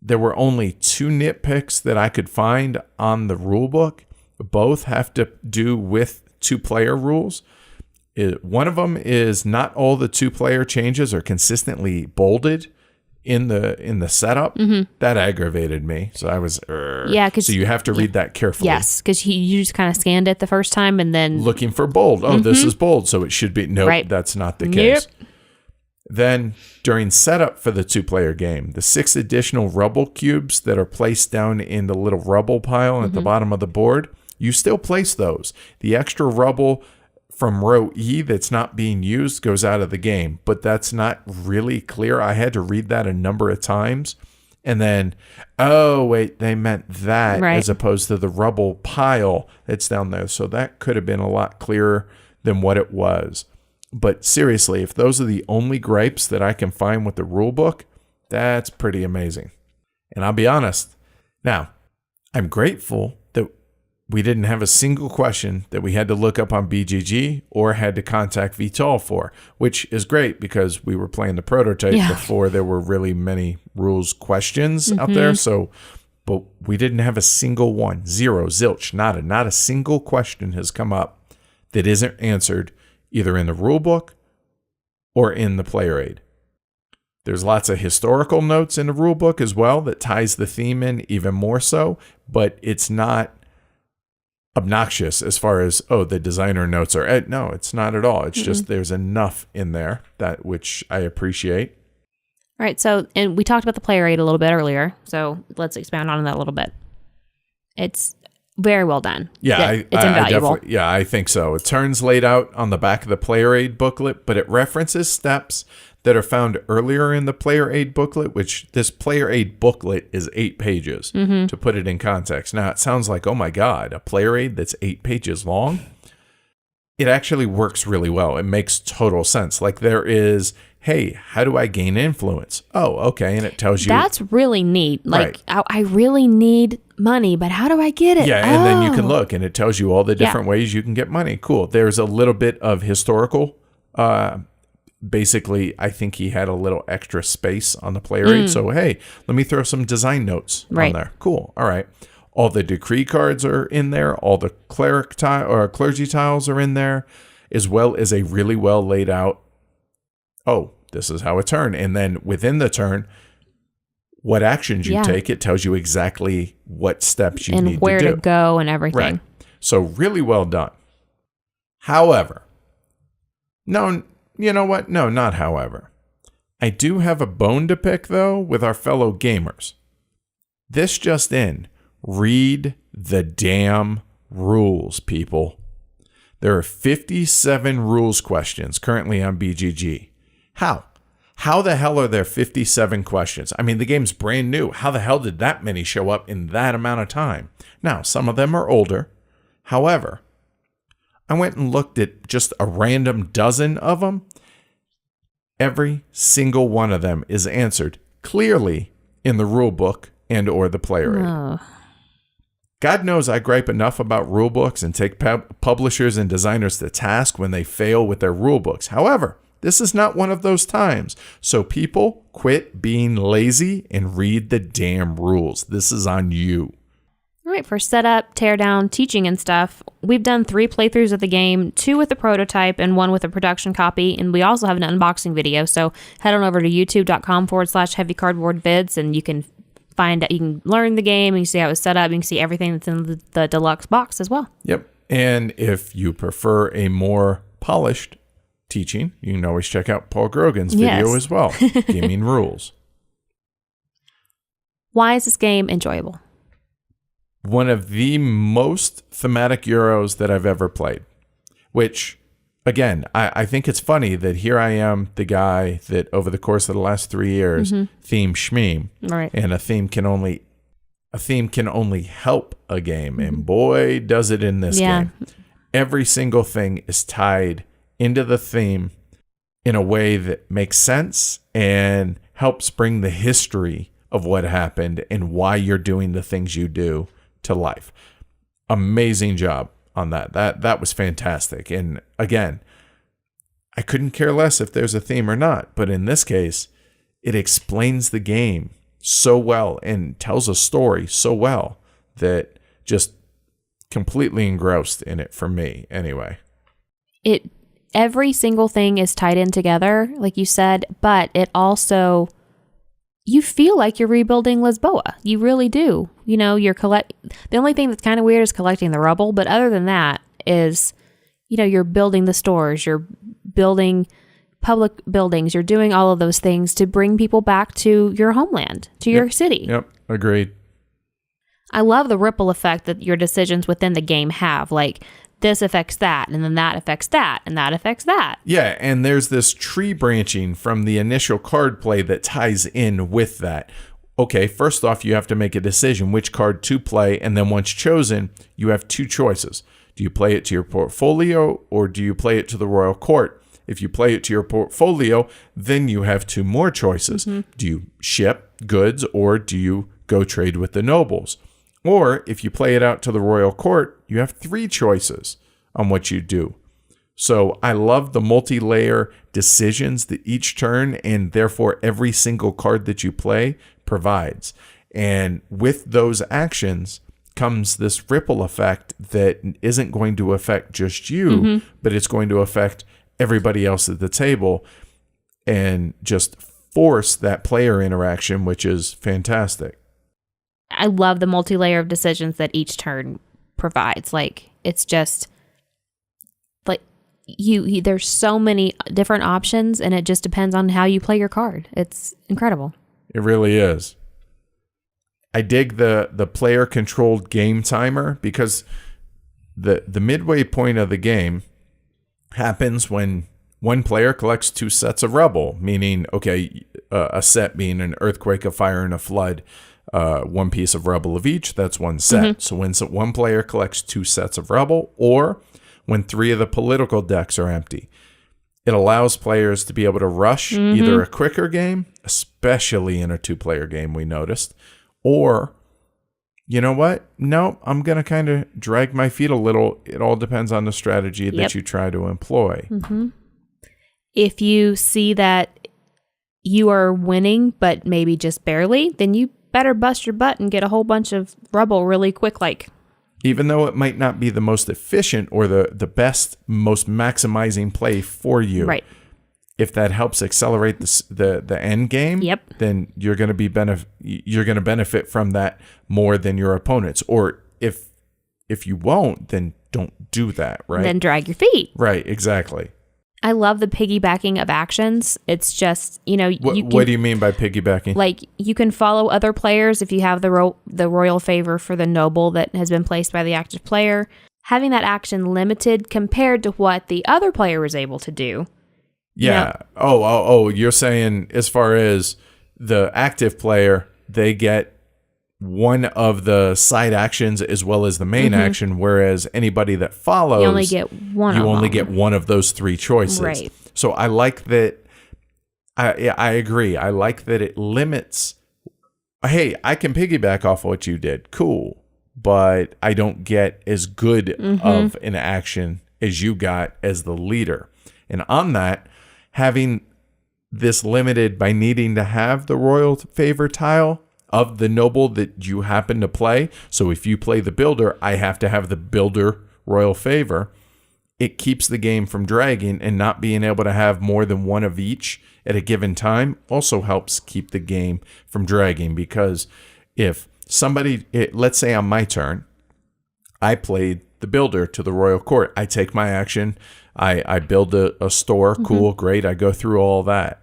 there were only 2 nitpicks that I could find on the rule book. Both have to do with 2-player rules. One of them is not all the 2-player changes are consistently bolded in the setup. That aggravated me. So I was so you have to read that carefully. Yes, because you just kind of scanned it the first time and then looking for bold. Oh, this is bold, so it should be. Nope, that's not the case. Then during setup for the 2-player game, the 6 additional rubble cubes that are placed down in the little rubble pile at the bottom of the board, you still place those. The extra rubble from row E that's not being used goes out of the game, but that's not really clear. I had to read that a number of times. And then, oh, wait, they meant that as opposed to the rubble pile that's down there. So that could have been a lot clearer than what it was. But seriously, if those are the only gripes that I can find with the rule book, that's pretty amazing. And I'll be honest. Now, I'm grateful that we didn't have a single question that we had to look up on BGG or had to contact Vital for, which is great because we were playing the prototype before there were really many rules questions out there. So, but we didn't have a single one, zero, zilch, nada, not a single question has come up that isn't answered either in the rule book or in the player aid. There's lots of historical notes in the rule book as well that ties the theme in even more so, but it's not obnoxious as far as, oh, the designer notes are. No, it's not at all. It's just there's enough in there that which I appreciate. All right, so, and we talked about the player aid a little bit earlier, so let's expound on that a little bit. It's very well done. Yeah, it's invaluable. I think so. It turns laid out on the back of the player aid booklet, but it references steps that are found earlier in the player aid booklet, which this player aid booklet is 8 pages, to put it in context. Now, it sounds like, oh my God, a player aid that's 8 pages long? It actually works really well. It makes total sense. Like there is, hey, how do I gain influence? Oh, okay. And it tells you. That's really neat. Like, right. I really need money, but how do I get it? Yeah, and then you can look and it tells you all the different ways you can get money. Cool. There's a little bit of historical. Basically, I think he had a little extra space on the player aid. So, hey, let me throw some design notes on there. Cool. All right. All the decree cards are in there. All the clergy tiles are in there, as well as a really well laid out, oh, this is how it turn. And then within the turn, what actions you take, it tells you exactly what steps you need to do. And where to go and everything. Right. So really well done. However, no, you know what? No, not however. I do have a bone to pick, though, with our fellow gamers. This just in. Read the damn rules, people. There are 57 rules questions currently on BGG. How? How the hell are there 57 questions? I mean, the game's brand new. How the hell did that many show up in that amount of time? Now, some of them are older. However, I went and looked at just a random dozen of them. Every single one of them is answered clearly in the rule book and or the player aid. God knows I gripe enough about rule books and take publishers and designers to task when they fail with their rule books. However, this is not one of those times. So people, quit being lazy and read the damn rules. This is on you. All right, for setup, teardown, teaching and stuff, we've done 3 playthroughs of the game, 2 with the prototype and 1 with a production copy. And we also have an unboxing video. So head on over to youtube.com/heavycardboardvids and you can find out, you can learn the game and you see how it's set up. You can see everything that's in the deluxe box as well. Yep. And if you prefer a more polished teaching, you can always check out Paul Grogan's video as well. Gaming Rules. Why is this game enjoyable? One of the most thematic Euros that I've ever played, which, again, I think it's funny that here I am, the guy that over the course of the last 3 years, theme schmeem, and a theme can only help a game, and boy, does it in this game. Every single thing is tied into the theme in a way that makes sense and helps bring the history of what happened and why you're doing the things you do to life. Amazing job on that. That was fantastic. And again, I couldn't care less if there's a theme or not, but in this case, it explains the game so well and tells a story so well that just completely engrossed in it for me anyway. Every single thing is tied in together, like you said, but it also, you feel like you're rebuilding Lisboa. You really do. You know, the only thing that's kind of weird is collecting the rubble, but other than that is, you know, you're building the stores, you're building public buildings, you're doing all of those things to bring people back to your homeland, to your city. Yep, agreed. I love the ripple effect that your decisions within the game have, like this affects that, and then that affects that, and that affects that. Yeah, and there's this tree branching from the initial card play that ties in with that. Okay, first off, you have to make a decision which card to play, and then once chosen, you have 2 choices. Do you play it to your portfolio, or do you play it to the royal court? If you play it to your portfolio, then you have 2 more choices. Do you ship goods, or do you go trade with the nobles? Or if you play it out to the royal court, you have 3 choices on what you do. So I love the multi-layer decisions that each turn and therefore every single card that you play provides. And with those actions comes this ripple effect that isn't going to affect just you, but it's going to affect everybody else at the table and just force that player interaction, which is fantastic. I love the multi-layer of decisions that each turn provides. Like, it's just like there's so many different options, and it just depends on how you play your card. It's incredible. It really is. I dig the player controlled game timer, because the midway point of the game happens when one player collects 2 sets of rubble, meaning, okay, a set being an earthquake, a fire, and a flood, 1 piece of rubble of each, that's 1 set. So when one player collects 2 sets of rubble, or when 3 of the political decks are empty, it allows players to be able to rush either a quicker game, especially in a 2-player game, we noticed, or, you know what? No, I'm going to kind of drag my feet a little. It all depends on the strategy that you try to employ. If you see that you are winning, but maybe just barely, then you better bust your butt and get a whole bunch of rubble really quick. Like, even though it might not be the most efficient or the best, most maximizing play for you, right? If that helps accelerate the end game, then you're going to benefit from that more than your opponents. Or if you won't, then don't do that, right? Then drag your feet. Right, exactly. I love the piggybacking of actions. It's just, what do you mean by piggybacking? Like, you can follow other players if you have the royal favor for the noble that has been placed by the active player. Having that action limited compared to what the other player was able to do. Yeah. Oh, you're saying as far as the active player, they get one of the side actions as well as the main action, whereas anybody that follows, you only get one. You only get one of those 3 choices. Right. So I like that. I agree. I like that it limits. Hey, I can piggyback off what you did. Cool. But I don't get as good of an action as you got as the leader. And on that, having this limited by needing to have the royal favor tile of the noble that you happen to play. So if you play the builder, I have to have the builder royal favor. It keeps the game from dragging, and not being able to have more than one of each at a given time also helps keep the game from dragging, because if somebody, let's say on my turn, I played the builder to the royal court. I take my action. I build a store. Cool, great. I go through all that.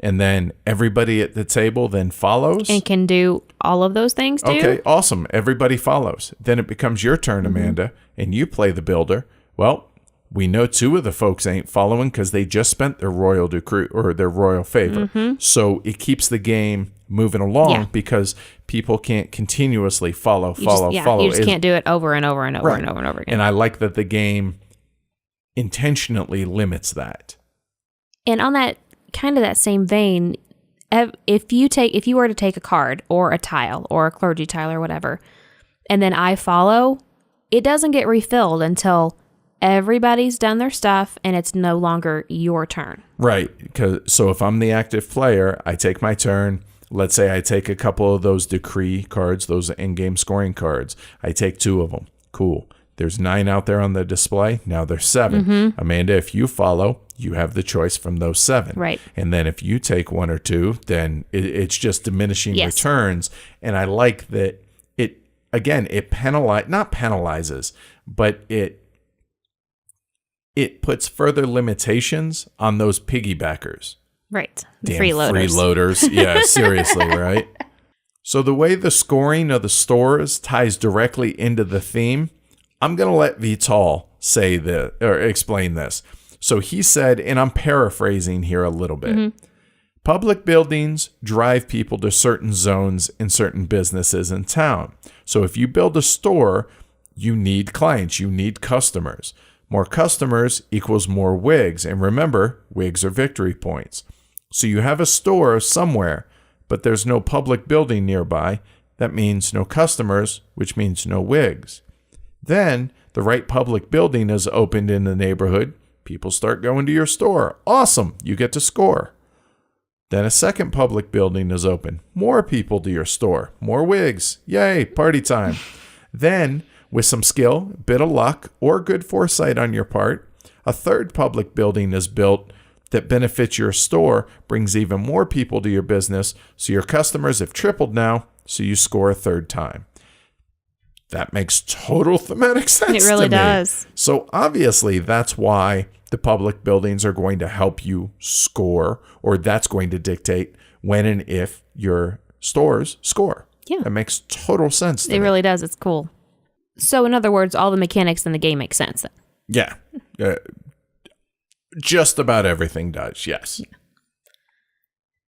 And then everybody at the table then follows. And can do all of those things too? Okay, awesome. Everybody follows. Then it becomes your turn, Amanda, and you play the builder. Well, we know 2 of the folks ain't following because they just spent their royal decree or their royal favor. So it keeps the game moving along because people can't continuously follow. You just can't do it over and over and over and over and over again. And I like that the game intentionally limits that. And on that kind of that same vein, if you were to take a card or a tile or a clergy tile or whatever, and then I follow, it doesn't get refilled until everybody's done their stuff and it's no longer your turn. Right. So if I'm the active player, I take my turn. Let's say I take a couple of those decree cards, those in-game scoring cards. I take 2 of them. Cool. There's 9 out there on the display. Now there's 7. Amanda, if you follow, you have the choice from those 7. Right. And then if you take 1 or 2, then it's just diminishing returns. And I like that it not penalizes, but it puts further limitations on those piggybackers. Right. Damn freeloaders. Freeloaders. Yeah, seriously, right? So the way the scoring of the stores ties directly into the theme, I'm going to let Vital say this or explain this. So he said, and I'm paraphrasing here a little bit, public buildings drive people to certain zones in certain businesses in town. So if you build a store, you need clients, you need customers. More customers equals more wigs. And remember, wigs are victory points. So you have a store somewhere, but there's no public building nearby. That means no customers, which means no wigs. Then the right public building is opened in the neighborhood. People start going to your store. Awesome. You get to score. Then a second public building is open. More people to your store. More wigs. Yay, party time. Then, with some skill, bit of luck, or good foresight on your part, a third public building is built that benefits your store, brings even more people to your business, so your customers have tripled now, so you score a third time. That makes total thematic sense. It really to me. does. So obviously that's why the public buildings are going to help you score, or that's going to dictate when and if your stores score. Yeah. That makes total sense to me. It really does. It's cool. So in other words, all the mechanics in the game make sense. Yeah. Just about everything does, yes. Yeah.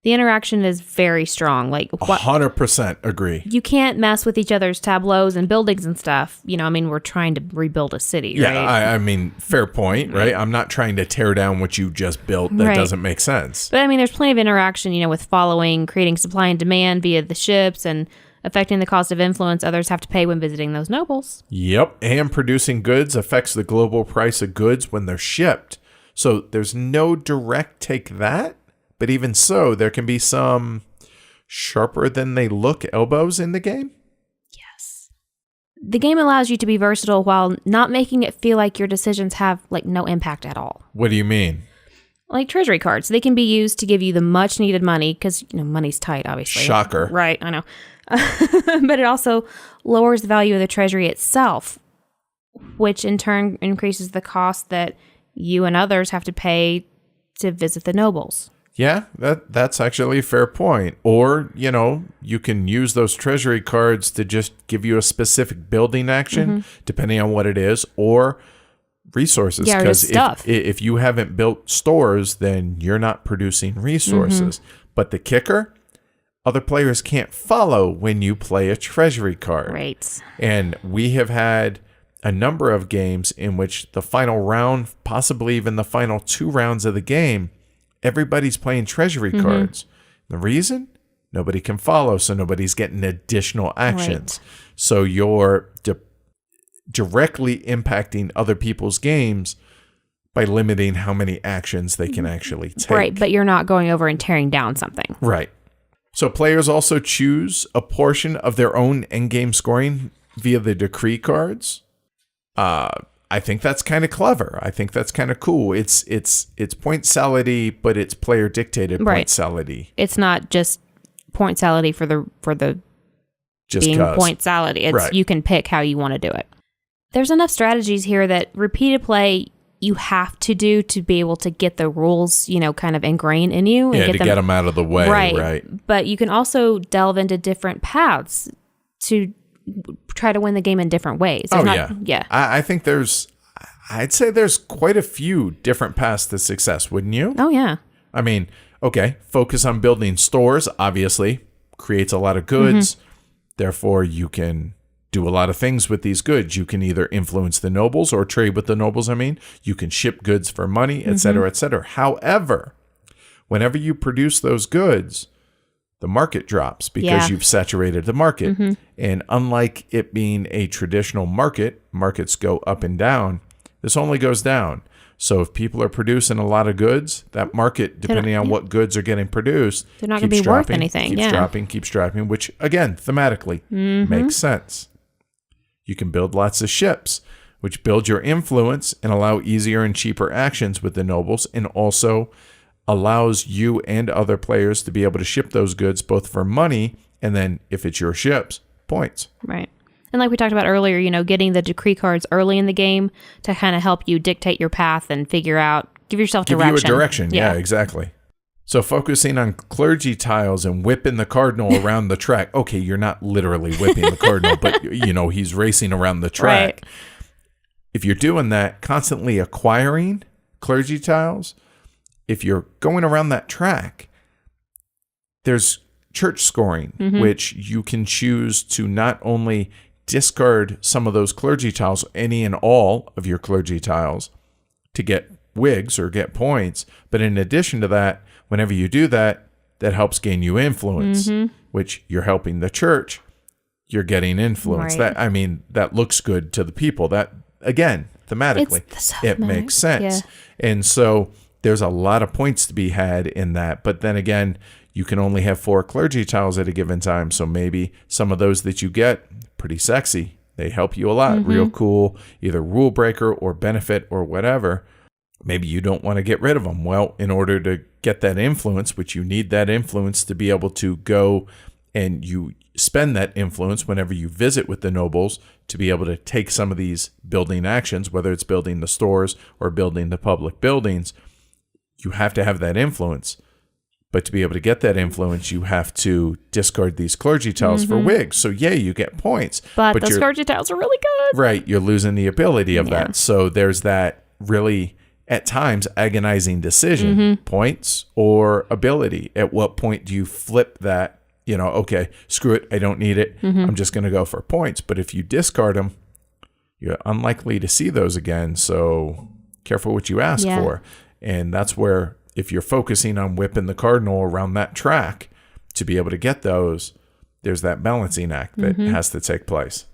The interaction is very strong. 100% agree. You can't mess with each other's tableaus and buildings and stuff. We're trying to rebuild a city, right? Yeah, I mean, fair point, right? I'm not trying to tear down what you just built. That doesn't make sense. But there's plenty of interaction, with following, creating supply and demand via the ships, and affecting the cost of influence others have to pay when visiting those nobles. Yep, and producing goods affects the global price of goods when they're shipped. So there's no direct take that. But even so, there can be some sharper than they look elbows in the game. Yes. The game allows you to be versatile while not making it feel like your decisions have no impact at all. What do you mean? Like treasury cards. They can be used to give you the much needed money because, money's tight, obviously. Shocker. Right, I know. But it also lowers the value of the treasury itself, which in turn increases the cost that you and others have to pay to visit the nobles. Yeah, that's actually a fair point. Or, you can use those treasury cards to just give you a specific building action, depending on what it is, or resources. Yeah, because stuff. If you haven't built stores, then you're not producing resources. But the kicker, other players can't follow when you play a treasury card. Right. And we have had a number of games in which the final round, possibly even the final 2 rounds of the game, everybody's playing treasury cards. The reason? Nobody can follow, so nobody's getting additional actions. Right. So you're directly impacting other people's games by limiting how many actions they can actually take. Right, but you're not going over and tearing down something. Right. So players also choose a portion of their own endgame scoring via the decree cards. I think that's kind of clever. I think that's kind of cool. It's point-sality, but it's player-dictated point-sality. It's not just point-sality for the just being cause. point-sality. It's you can pick how you want to do it. There's enough strategies here that repeated play you have to do to be able to get the rules, kind of ingrained in you. And get them out of the way. Right. But you can also delve into different paths to try to win the game in different ways. Yeah. I think I'd say there's quite a few different paths to success, wouldn't you? Oh, yeah. I mean, okay, focus on building stores, obviously, creates a lot of goods. Therefore, you can do a lot of things with these goods. You can either influence the nobles or trade with the nobles, You can ship goods for money, et cetera, et cetera. However, whenever you produce those goods, the market drops because you've saturated the market. And unlike it being a traditional market, markets go up and down. This only goes down. So if people are producing a lot of goods, that market, depending on what goods are getting produced, they're not going to be worth anything. Keeps dropping, which again, thematically makes sense. You can build lots of ships, which build your influence and allow easier and cheaper actions with the nobles, and also allows you and other players to be able to ship those goods both for money and then, if it's your ships, points. Right. And like we talked about earlier, getting the decree cards early in the game to kind of help you dictate your path and give yourself direction. Give you a direction. Yeah, exactly. So focusing on clergy tiles and whipping the cardinal around the track. Okay, you're not literally whipping the cardinal, but he's racing around the track. Right. If you're doing that, constantly acquiring clergy tiles, if you're going around that track, there's church scoring, which you can choose to not only discard some of those clergy tiles, any and all of your clergy tiles, to get wigs or get points, but in addition to that, whenever you do that, that helps gain you influence, which you're helping the church, you're getting influence. Right. That looks good to the people. That, again, thematically, it makes sense. Yeah. And so there's a lot of points to be had in that. But then again, you can only have 4 clergy tiles at a given time. So maybe some of those that you get, pretty sexy. They help you a lot. Real cool, either rule breaker or benefit or whatever. Maybe you don't want to get rid of them. Well, in order to get that influence, which you need that influence to be able to go and you spend that influence whenever you visit with the nobles to be able to take some of these building actions, whether it's building the stores or building the public buildings, you have to have that influence. But to be able to get that influence, you have to discard these clergy tiles for wigs. So, yeah, you get points. But those clergy tiles are really good. Right. You're losing the ability of that. So there's that really, at times, agonizing decision. Points or ability. At what point do you flip that? Okay, screw it. I don't need it. I'm just going to go for points. But if you discard them, you're unlikely to see those again. So careful what you ask for. And that's where, if you're focusing on whipping the cardinal around that track to be able to get those, there's that balancing act that has to take place.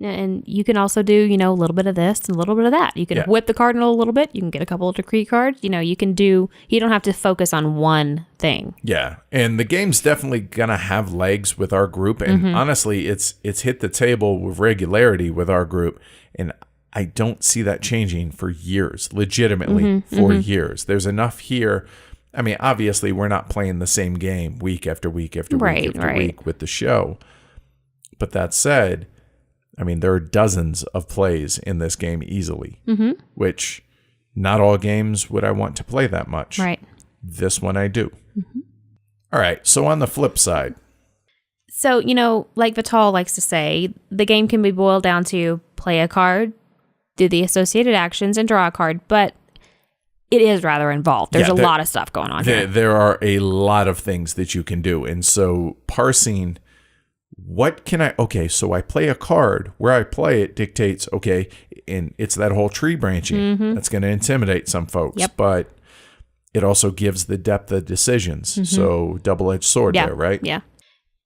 And you can also do, a little bit of this and a little bit of that. You can whip the cardinal a little bit. You can get a couple of decree cards. You don't have to focus on one thing. Yeah. And the game's definitely going to have legs with our group. And honestly, it's hit the table with regularity with our group. And I don't see that changing for years, legitimately for years. There's enough here. I mean, obviously, we're not playing the same game week after week after week after week with the show. But that said, I mean, there are dozens of plays in this game easily, which not all games would I want to play that much. Right. This one I do. All right. So on the flip side. So, like Vital likes to say, the game can be boiled down to play a card, do the associated actions, and draw a card. But it is rather involved. There's a lot of stuff going on here. There are a lot of things that you can do. And so parsing... so I play a card. Where I play it dictates, and it's that whole tree branching. That's going to intimidate some folks. Yep. But it also gives the depth of decisions. So double-edged sword there, right? Yeah.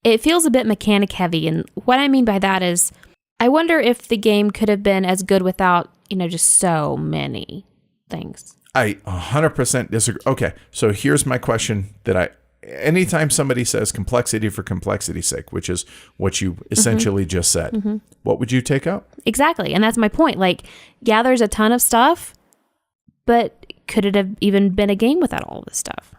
It feels a bit mechanic heavy. And what I mean by that is, I wonder if the game could have been as good without, just so many things. I 100% disagree. Okay, so here's my question anytime somebody says complexity for complexity's sake, which is what you essentially just said, what would you take out? Exactly. And that's my point. There's a ton of stuff, but could it have even been a game without all this stuff?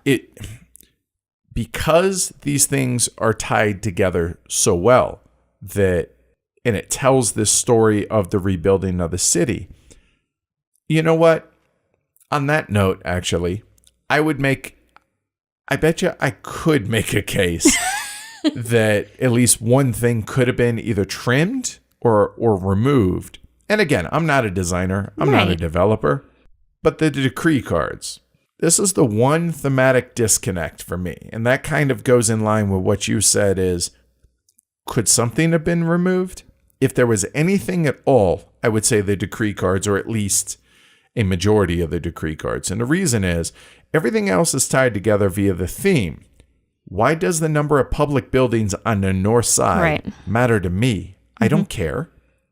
Because these things are tied together so well and it tells this story of the rebuilding of the city. You know what? On that note, actually, I bet you I could make a case that at least one thing could have been either trimmed or removed. And again, I'm not a designer. I'm not a developer. But the decree cards. This is the one thematic disconnect for me. And that kind of goes in line with what you said is, could something have been removed? If there was anything at all, I would say the decree cards, or at least a majority of the decree cards. And the reason is, everything else is tied together via the theme. Why does the number of public buildings on the north side matter to me? I don't care,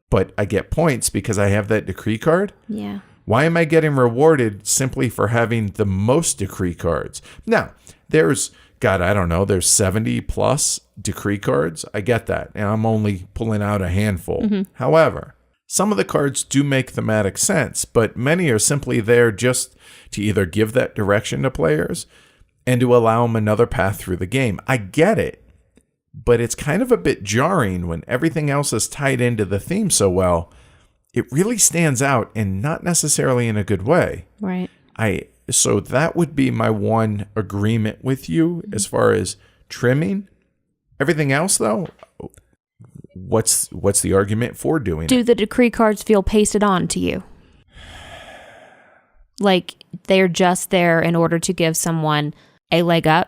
but I get points because I have that decree card. Yeah. Why am I getting rewarded simply for having the most decree cards? Now, there's 70 plus decree cards. I get that. And I'm only pulling out a handful. However, some of the cards do make thematic sense, but many are simply there just to either give that direction to players and to allow them another path through the game. I get it, but it's kind of a bit jarring when everything else is tied into the theme so well. It really stands out, and not necessarily in a good way. Right. So that would be my one agreement with you as far as trimming. Everything else, though, what's the argument for doing it? Do the decree cards feel pasted on to you? They're just there in order to give someone a leg up.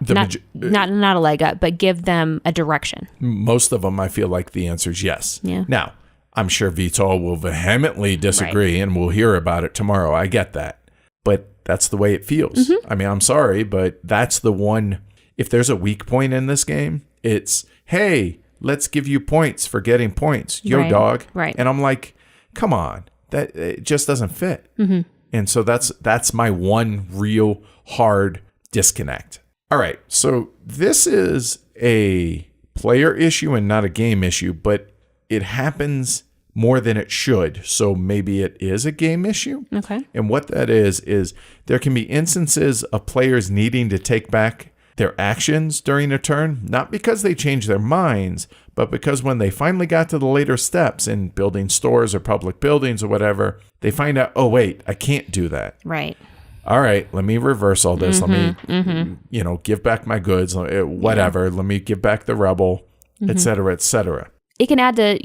Not a leg up, but give them a direction. Most of them, I feel like the answer is yes. Yeah. Now, I'm sure Vital will vehemently disagree, and we'll hear about it tomorrow. I get that. But that's the way it feels. I mean, I'm sorry, but that's the one. If there's a weak point in this game, it's, hey, let's give you points for getting points. Yo, dog. Right. And I'm like, come on. It just doesn't fit. And so that's my one real hard disconnect. All right. So this is a player issue and not a game issue, but it happens more than it should. So maybe it is a game issue. Okay. And what that is there can be instances of players needing to take back their actions during a turn, not because they changed their minds, but because when they finally got to the later steps in building stores or public buildings or whatever, they find out, oh, wait, I can't do that. Right. All right, let me reverse all this. Let me, give back my goods, whatever. Yeah. Let me give back the rubble, et cetera, et cetera. It can add to,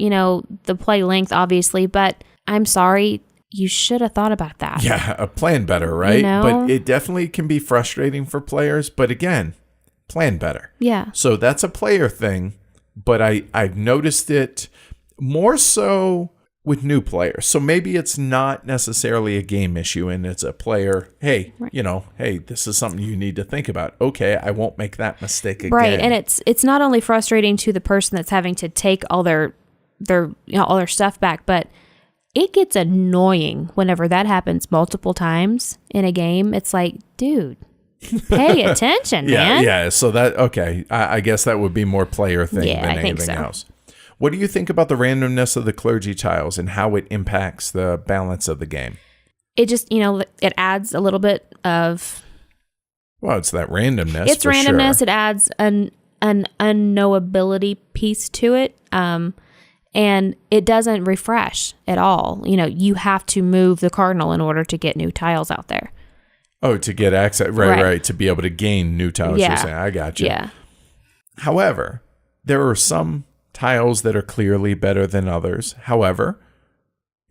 the play length, obviously, but I'm sorry, you should have thought about that. Yeah, plan better, right? But it definitely can be frustrating for players. But again, plan better. Yeah. So that's a player thing, but I've noticed it more so with new players. So maybe it's not necessarily a game issue and it's a player, hey, right. Hey, this is something you need to think about. Okay, I won't make that mistake again. Right, and it's not only frustrating to the person that's having to take all their all their stuff back, but it gets annoying whenever that happens multiple times in a game. It's like, dude, pay attention, man. Yeah, so that, okay, I guess that would be more player thing than anything else. What do you think about the randomness of the clergy tiles and how it impacts the balance of the game? It just, it adds a little bit of... Well, it's that randomness. It's randomness. Sure. It adds an unknowability piece to it. And it doesn't refresh at all. You have to move the cardinal in order to get new tiles out there. Oh, to get access. Right. To be able to gain new tiles. Yeah. You're saying. I got you. Yeah. However, there are some tiles that are clearly better than others. However,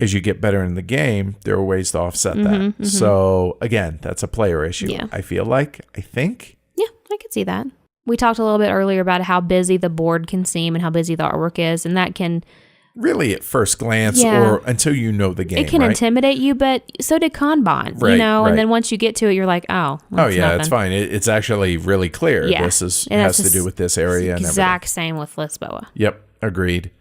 as you get better in the game, there are ways to offset that. Mm-hmm. So again, that's a player issue. Yeah. I think. Yeah, I could see that. We talked a little bit earlier about how busy the board can seem and how busy the artwork is, and that can... Really, at first glance, or until you know the game, it can intimidate you, but so did Kanban, right. And then once you get to it, you're like, oh, yeah, it's fine. It's actually really clear. Yeah. This has to do with this area. Exact same with Lisboa. Yep, agreed.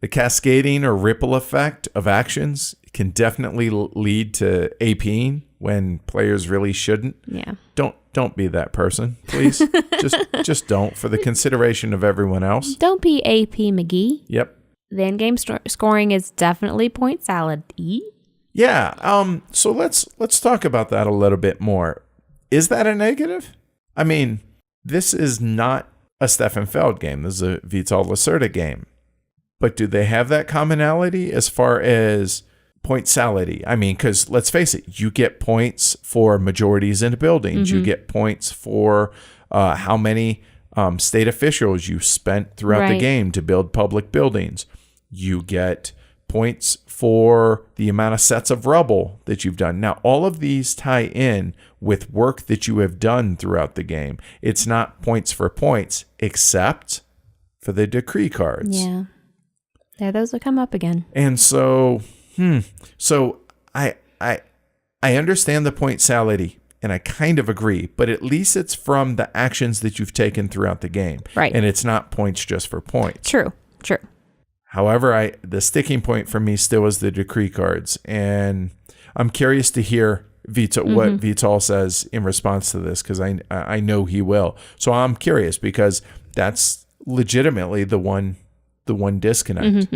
The cascading or ripple effect of actions can definitely lead to APing when players really shouldn't. Yeah. Don't be that person, please. just don't, for the consideration of everyone else. Don't be AP McGee. Yep. The in-game scoring is definitely point salad-y. Yeah. So let's talk about that a little bit more. Is that a negative? I mean, this is not a Stefan Feld game. This is a Vital Lacerda game. But do they have that commonality as far as point salad-y? I mean, because let's face it, you get points for majorities in buildings. Mm-hmm. You get points for how many state officials you spent throughout the game to build public buildings. You get points for the amount of sets of rubble that you've done. Now, all of these tie in with work that you have done throughout the game. It's not points for points, except for the decree cards. Yeah. Yeah, those will come up again. And so, I understand the point salad-y, and I kind of agree, but at least it's from the actions that you've taken throughout the game. Right. And it's not points just for points. True. However, the sticking point for me still is the decree cards. And I'm curious to hear what Vital says in response to this, because I know he will. So I'm curious, because that's legitimately the one disconnect.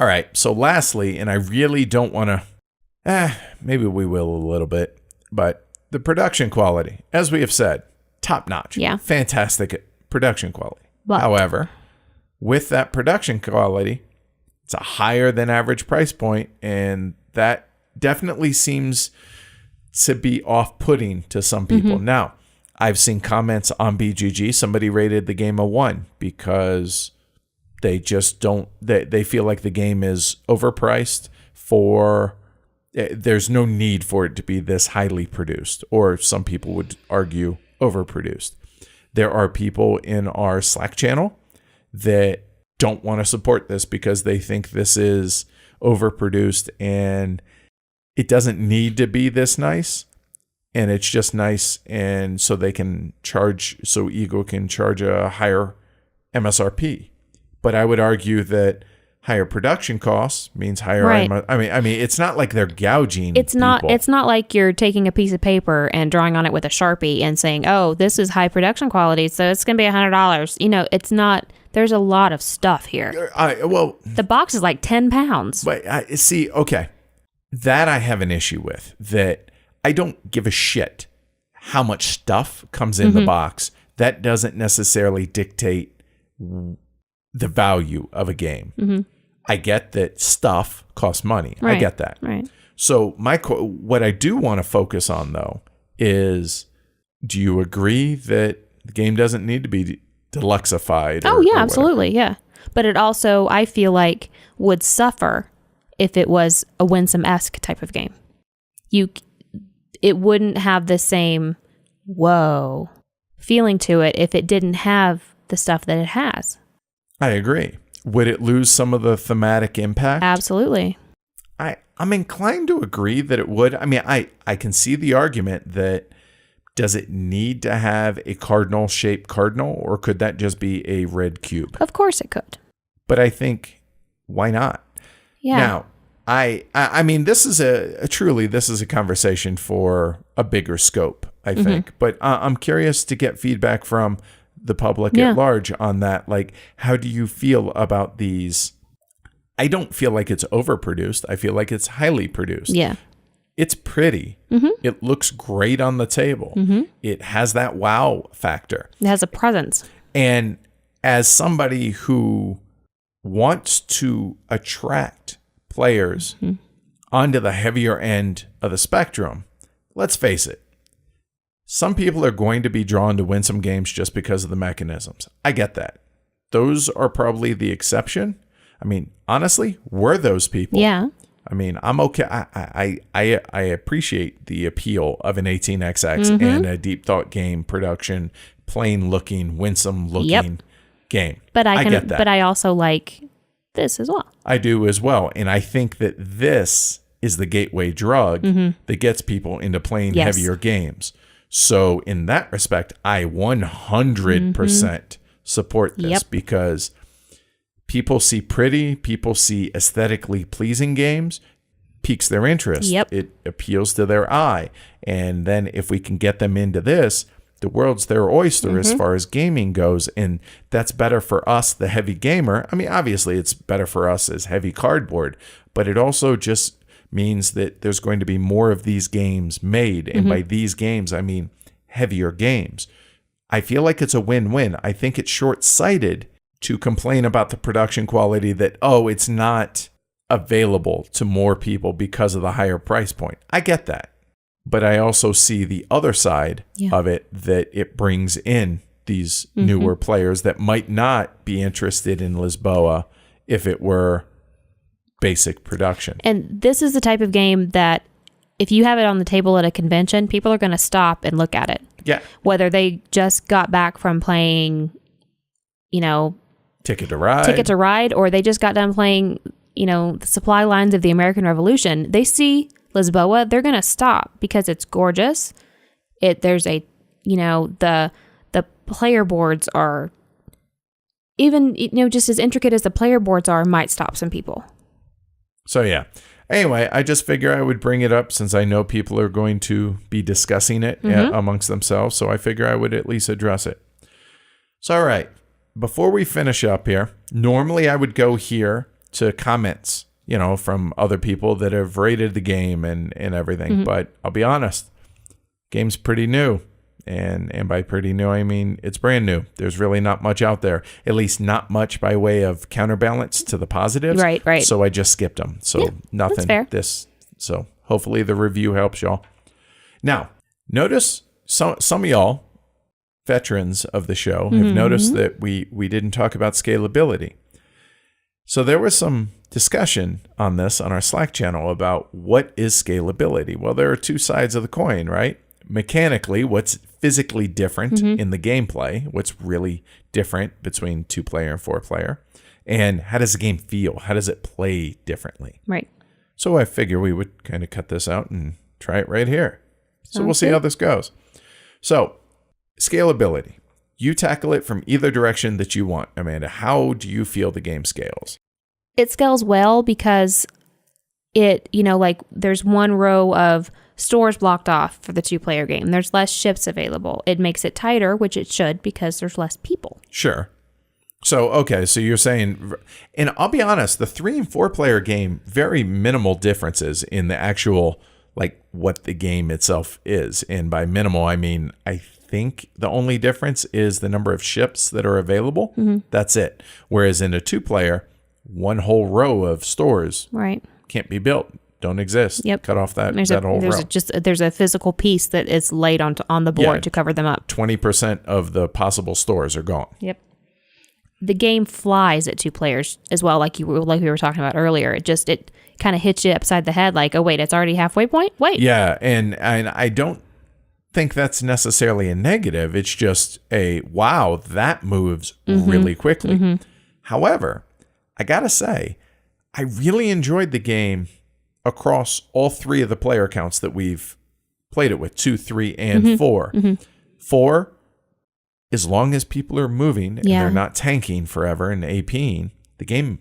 All right. So lastly, and I really don't want to, maybe we will a little bit, but the production quality, as we have said, top notch. Yeah. Fantastic production quality. But however, with that production quality, it's a higher than average price point, and that definitely seems to be off-putting to some people. Now, I've seen comments on BGG. Somebody rated the game a 1 because they just don't, they feel like the game is overpriced there's no need for it to be this highly produced, or some people would argue overproduced. There are people in our Slack channel that don't want to support this because they think this is overproduced and it doesn't need to be this nice, and it's just nice, and so they can charge, so Ego can charge a higher MSRP. But I would argue that higher production costs means higher. Right. I mean, it's not like they're gouging. It's not like you're taking a piece of paper and drawing on it with a Sharpie and saying, "Oh, this is high production quality, so it's going to be $100." It's not. There's a lot of stuff here. The box is like 10 pounds. But see, okay, that I have an issue with. That I don't give a shit how much stuff comes in the box. That doesn't necessarily dictate the value of a game. I get that stuff costs money. Right. I get that. Right. So what I do want to focus on, though, is do you agree that the game doesn't need to be deluxeified? Oh, yeah, absolutely. Yeah. But it also, I feel like, would suffer if it was a Winsome-esque type of game. It wouldn't have the same, whoa, feeling to it if it didn't have the stuff that it has. I agree. Would it lose some of the thematic impact? Absolutely. I'm inclined to agree that it would. I mean, I can see the argument that does it need to have a cardinal-shaped cardinal, or could that just be a red cube? Of course it could. But I think, why not? Yeah. Now, I mean, this is a conversation for a bigger scope, I think. But I'm curious to get feedback from the public at large on that. Like, how do you feel about these? I don't feel like it's overproduced. I feel like it's highly produced. Yeah. It's pretty. It looks great on the table. It has that wow factor. It has a presence. And as somebody who wants to attract players onto the heavier end of the spectrum, let's face it, some people are going to be drawn to Winsome games just because of the mechanisms. I get that. Those are probably the exception. I mean, honestly, we're those people. Yeah. I mean, I'm okay. I appreciate the appeal of an 18xx and a deep thought game production, plain looking, winsome looking game. But I get that. But I also like this as well. I do as well. And I think that this is the gateway drug that gets people into playing heavier games. So in that respect, I 100% support this because people see pretty, people see aesthetically pleasing games, piques their interest. It appeals to their eye. And then if we can get them into this, the world's their oyster as far as gaming goes. And that's better for us, the heavy gamer. I mean, obviously it's better for us as heavy cardboard, but it also just means that there's going to be more of these games made. And by these games, I mean heavier games. I feel like it's a win-win. I think it's short-sighted to complain about the production quality that, it's not available to more people because of the higher price point. I get that. But I also see the other side of it, that it brings in these newer players that might not be interested in Lisboa if it were basic production. And this is the type of game that if you have it on the table at a convention, people are going to stop and look at it. Yeah. Whether they just got back from playing, Ticket to Ride, or they just got done playing, the supply lines of the American Revolution. They see Lisboa, they're going to stop because it's gorgeous. There's a, the player boards are even, just as intricate as the player boards are, might stop some people. So yeah. Anyway, I just figure I would bring it up since I know people are going to be discussing it amongst themselves. So I figure I would at least address it. So, all right. Before we finish up here, normally I would go here to comments, from other people that have rated the game and everything. But I'll be honest, game's pretty new. And by pretty new, I mean it's brand new. There's really not much out there, at least not much by way of counterbalance to the positives. Right. So I just skipped them. So nothing. That's fair. So hopefully the review helps y'all. Now, notice some of y'all, veterans of the show, have noticed that we didn't talk about scalability. So there was some discussion on this on our Slack channel about what is scalability. Well, there are two sides of the coin, right? Mechanically, what's physically different in the gameplay, what's really different between 2-player and 4-player, and how does the game feel? How does it play differently? Right. So I figure we would kind of cut this out and try it right here. So we'll see how this goes. So scalability. You tackle it from either direction that you want. Amanda, how do you feel the game scales? It scales well because it, there's one row of stores blocked off for the 2-player game. There's less ships available. It makes it tighter, which it should because there's less people. Sure. So, okay, so you're saying, and I'll be honest, the 3 and 4 player game, very minimal differences in the actual, like, what the game itself is. And by minimal, I mean, I think the only difference is the number of ships that are available. Mm-hmm. That's it. Whereas in a 2 player, one whole row of stores can't be built. Don't exist. Yep. Cut off that whole row. There's a physical piece that is laid on the board to cover them up. 20% of the possible stores are gone. Yep. The game flies at 2 players as well, like we were talking about earlier. It kind of hits you upside the head, like, oh wait, it's already halfway point. Wait. Yeah, and I don't think that's necessarily a negative. It's just a wow, that moves really quickly. Mm-hmm. However, I gotta say, I really enjoyed the game across all 3 of the player counts that we've played it with, 2, 3, and 4. Mm-hmm. 4, as long as people are moving and they're not tanking forever and APing, the game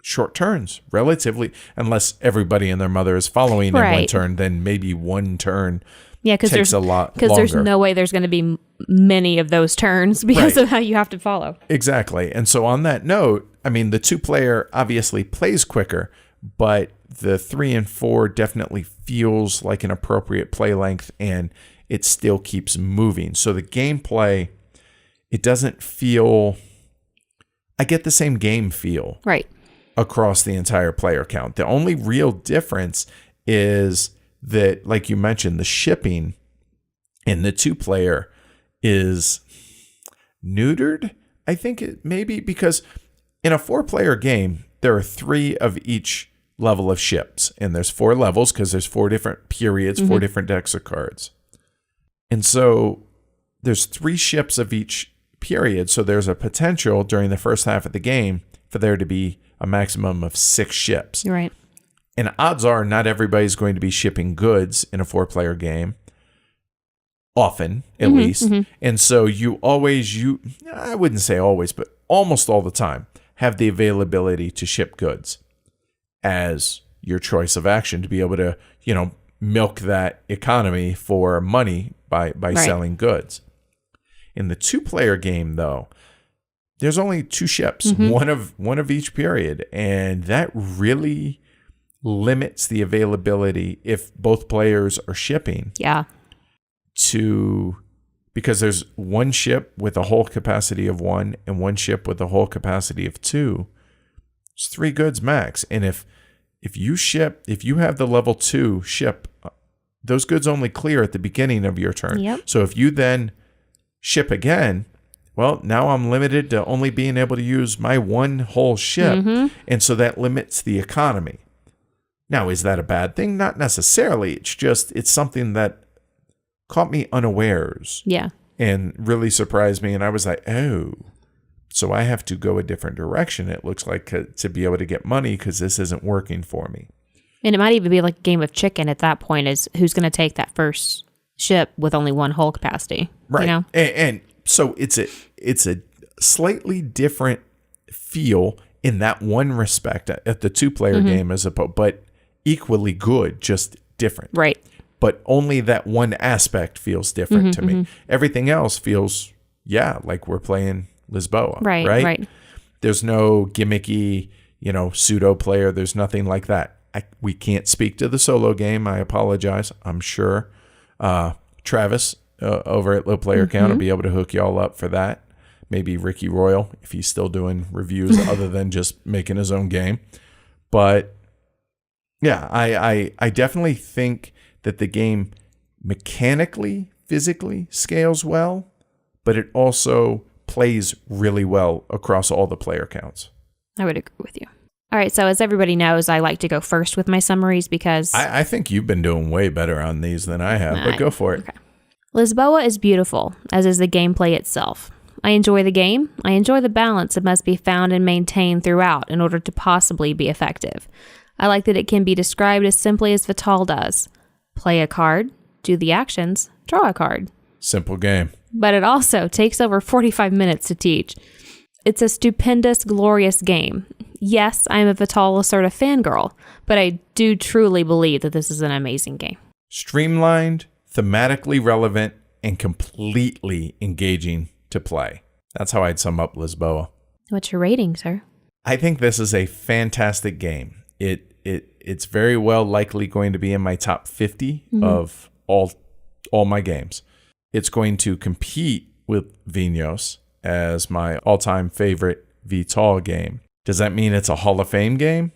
short turns relatively, unless everybody and their mother is following in one turn, then maybe one turn takes a lot longer. Because there's no way there's going to be many of those turns because of how you have to follow. Exactly. And so on that note, I mean, the 2 player obviously plays quicker, but the 3 and 4 definitely feels like an appropriate play length, and it still keeps moving. So the gameplay, it doesn't feel, I get the same game feel across the entire player count. The only real difference is that, like you mentioned, the shipping in the 2 player is neutered. I think it maybe because in a 4 player game, there are 3 of each level of ships, and there's 4 levels because there's 4 different periods, 4 different decks of cards. And so there's 3 ships of each period. So there's a potential during the first half of the game for there to be a maximum of 6 ships. Right. And odds are not everybody's going to be shipping goods in a 4 player game. Often, at least. Mm-hmm. And so you I wouldn't say always, but almost all the time have the availability to ship goods as your choice of action to be able to, milk that economy for money by selling goods. In the 2 player game, though, there's only 2 ships, one of each period, and that really limits the availability if both players are shipping. Yeah. Because there's 1 ship with a hull capacity of 1 and 1 ship with a hull capacity of 2. It's 3 goods max. And if you have the level 2 ship, those goods only clear at the beginning of your turn. Yep. So if you then ship again, well, now I'm limited to only being able to use my 1 whole ship. Mm-hmm. And so that limits the economy. Now, is that a bad thing? Not necessarily. It's something that caught me unawares. Yeah. And really surprised me. And I was like, oh, so I have to go a different direction, it looks like, to be able to get money because this isn't working for me. And it might even be like a game of chicken at that point, is who's going to take that first ship with only 1 hull capacity. Right. And so it's a slightly different feel in that one respect at the 2 player game but equally good, just different. Right. But only that one aspect feels different to me. Everything else feels, like we're playing Lisboa. Right. There's no gimmicky, pseudo player. There's nothing like that. We can't speak to the solo game. I apologize. I'm sure Travis over at Low Player Count will be able to hook y'all up for that. Maybe Ricky Royal, if he's still doing reviews other than just making his own game. But yeah, I definitely think that the game mechanically, physically scales well, but it also plays really well across all the player counts. I would agree with you. All right, so as everybody knows, I like to go first with my summaries because... I think you've been doing way better on these than I have, but go for it. Okay. Lisboa is beautiful, as is the gameplay itself. I enjoy the game. I enjoy the balance that must be found and maintained throughout in order to possibly be effective. I like that it can be described as simply as Vital does. Play a card, do the actions, draw a card. Simple game. But it also takes over 45 minutes to teach. It's a stupendous, glorious game. Yes, I'm a Vital Lacerda fangirl, but I do truly believe that this is an amazing game. Streamlined, thematically relevant, and completely engaging to play. That's how I'd sum up Lisboa. What's your rating, sir? I think this is a fantastic game. It's very well likely going to be in my top 50 of all my games. It's going to compete with Vinhos as my all-time favorite Vital game. Does that mean it's a Hall of Fame game?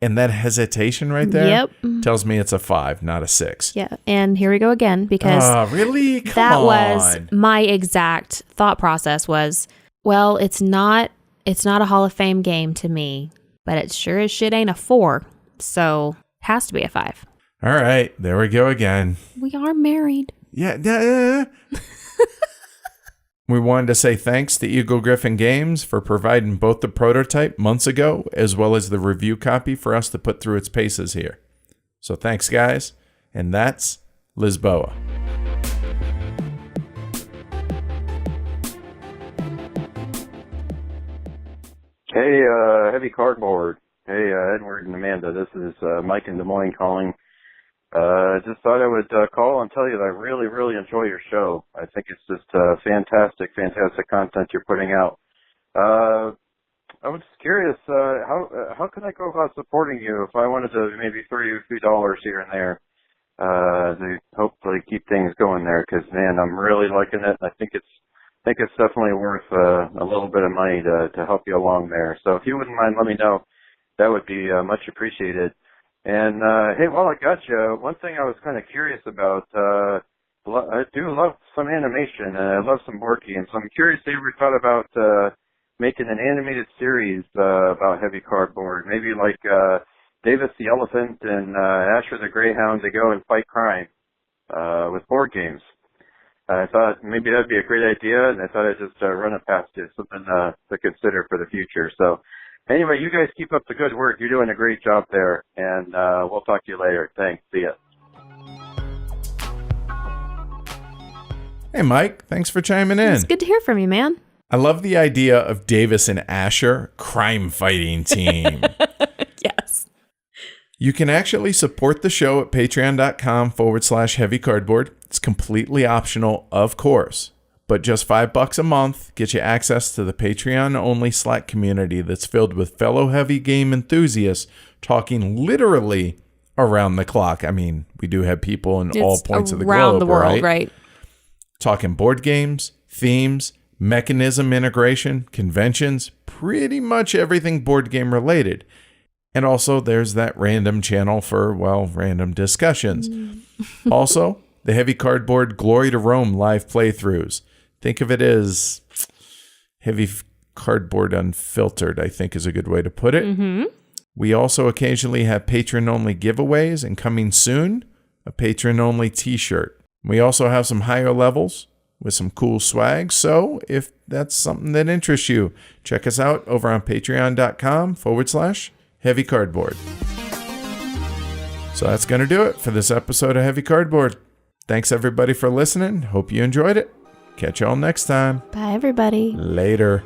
And that hesitation right there tells me it's a 5, not a 6. Yeah, and here we go again, because really? Was my exact thought process was, well, it's not a Hall of Fame game to me, but it sure as shit ain't a 4, so has to be a 5. All right, there we go again. We are married. Yeah. We wanted to say thanks to Eagle Griffin Games for providing both the prototype months ago as well as the review copy for us to put through its paces here. So thanks, guys. And that's Lisboa. Hey, Heavy Cardboard. Hey, Edward and Amanda. This is Mike in Des Moines calling. Just thought I would call and tell you that I really, really enjoy your show. I think it's just fantastic content you're putting out. I was curious, how can I go about supporting you if I wanted to maybe throw you a few dollars here and there to hopefully keep things going there? Because man, I'm really liking it. I think it's definitely worth a little bit of money to help you along there. So if you wouldn't mind, let me know. That would be much appreciated. And, hey, while I got you, one thing I was kind of curious about, I do love some animation and I love some board games. So I'm curious if you ever thought about, making an animated series, about Heavy Cardboard. Maybe like, Davis the Elephant and, Asher the Greyhound to go and fight crime, with board games. I thought maybe that'd be a great idea, and I thought I'd just run it past you, something to consider for the future. So anyway, you guys keep up the good work. You're doing a great job there, and we'll talk to you later. Thanks. See ya. Hey, Mike. Thanks for chiming in. It's good to hear from you, man. I love the idea of Davis and Asher crime-fighting team. Yes. You can actually support the show at patreon.com/Heavy Cardboard. It's completely optional, of course, but just $5 a month gets you access to the Patreon-only Slack community that's filled with fellow heavy game enthusiasts talking literally around the clock. I mean, we do have people in all points of the globe, around the world, right? Talking board games, themes, mechanism integration, conventions, pretty much everything board game related. And also, there's that random channel for, well, random discussions. Also, the Heavy Cardboard Glory to Rome live playthroughs. Think of it as Heavy Cardboard Unfiltered, I think is a good way to put it. Mm-hmm. We also occasionally have patron-only giveaways, and coming soon, a patron-only t-shirt. We also have some higher levels with some cool swag. So if that's something that interests you, check us out over on patreon.com/Heavy Cardboard. So that's going to do it for this episode of Heavy Cardboard. Thanks everybody for listening. Hope you enjoyed it. Catch y'all next time. Bye everybody. Later.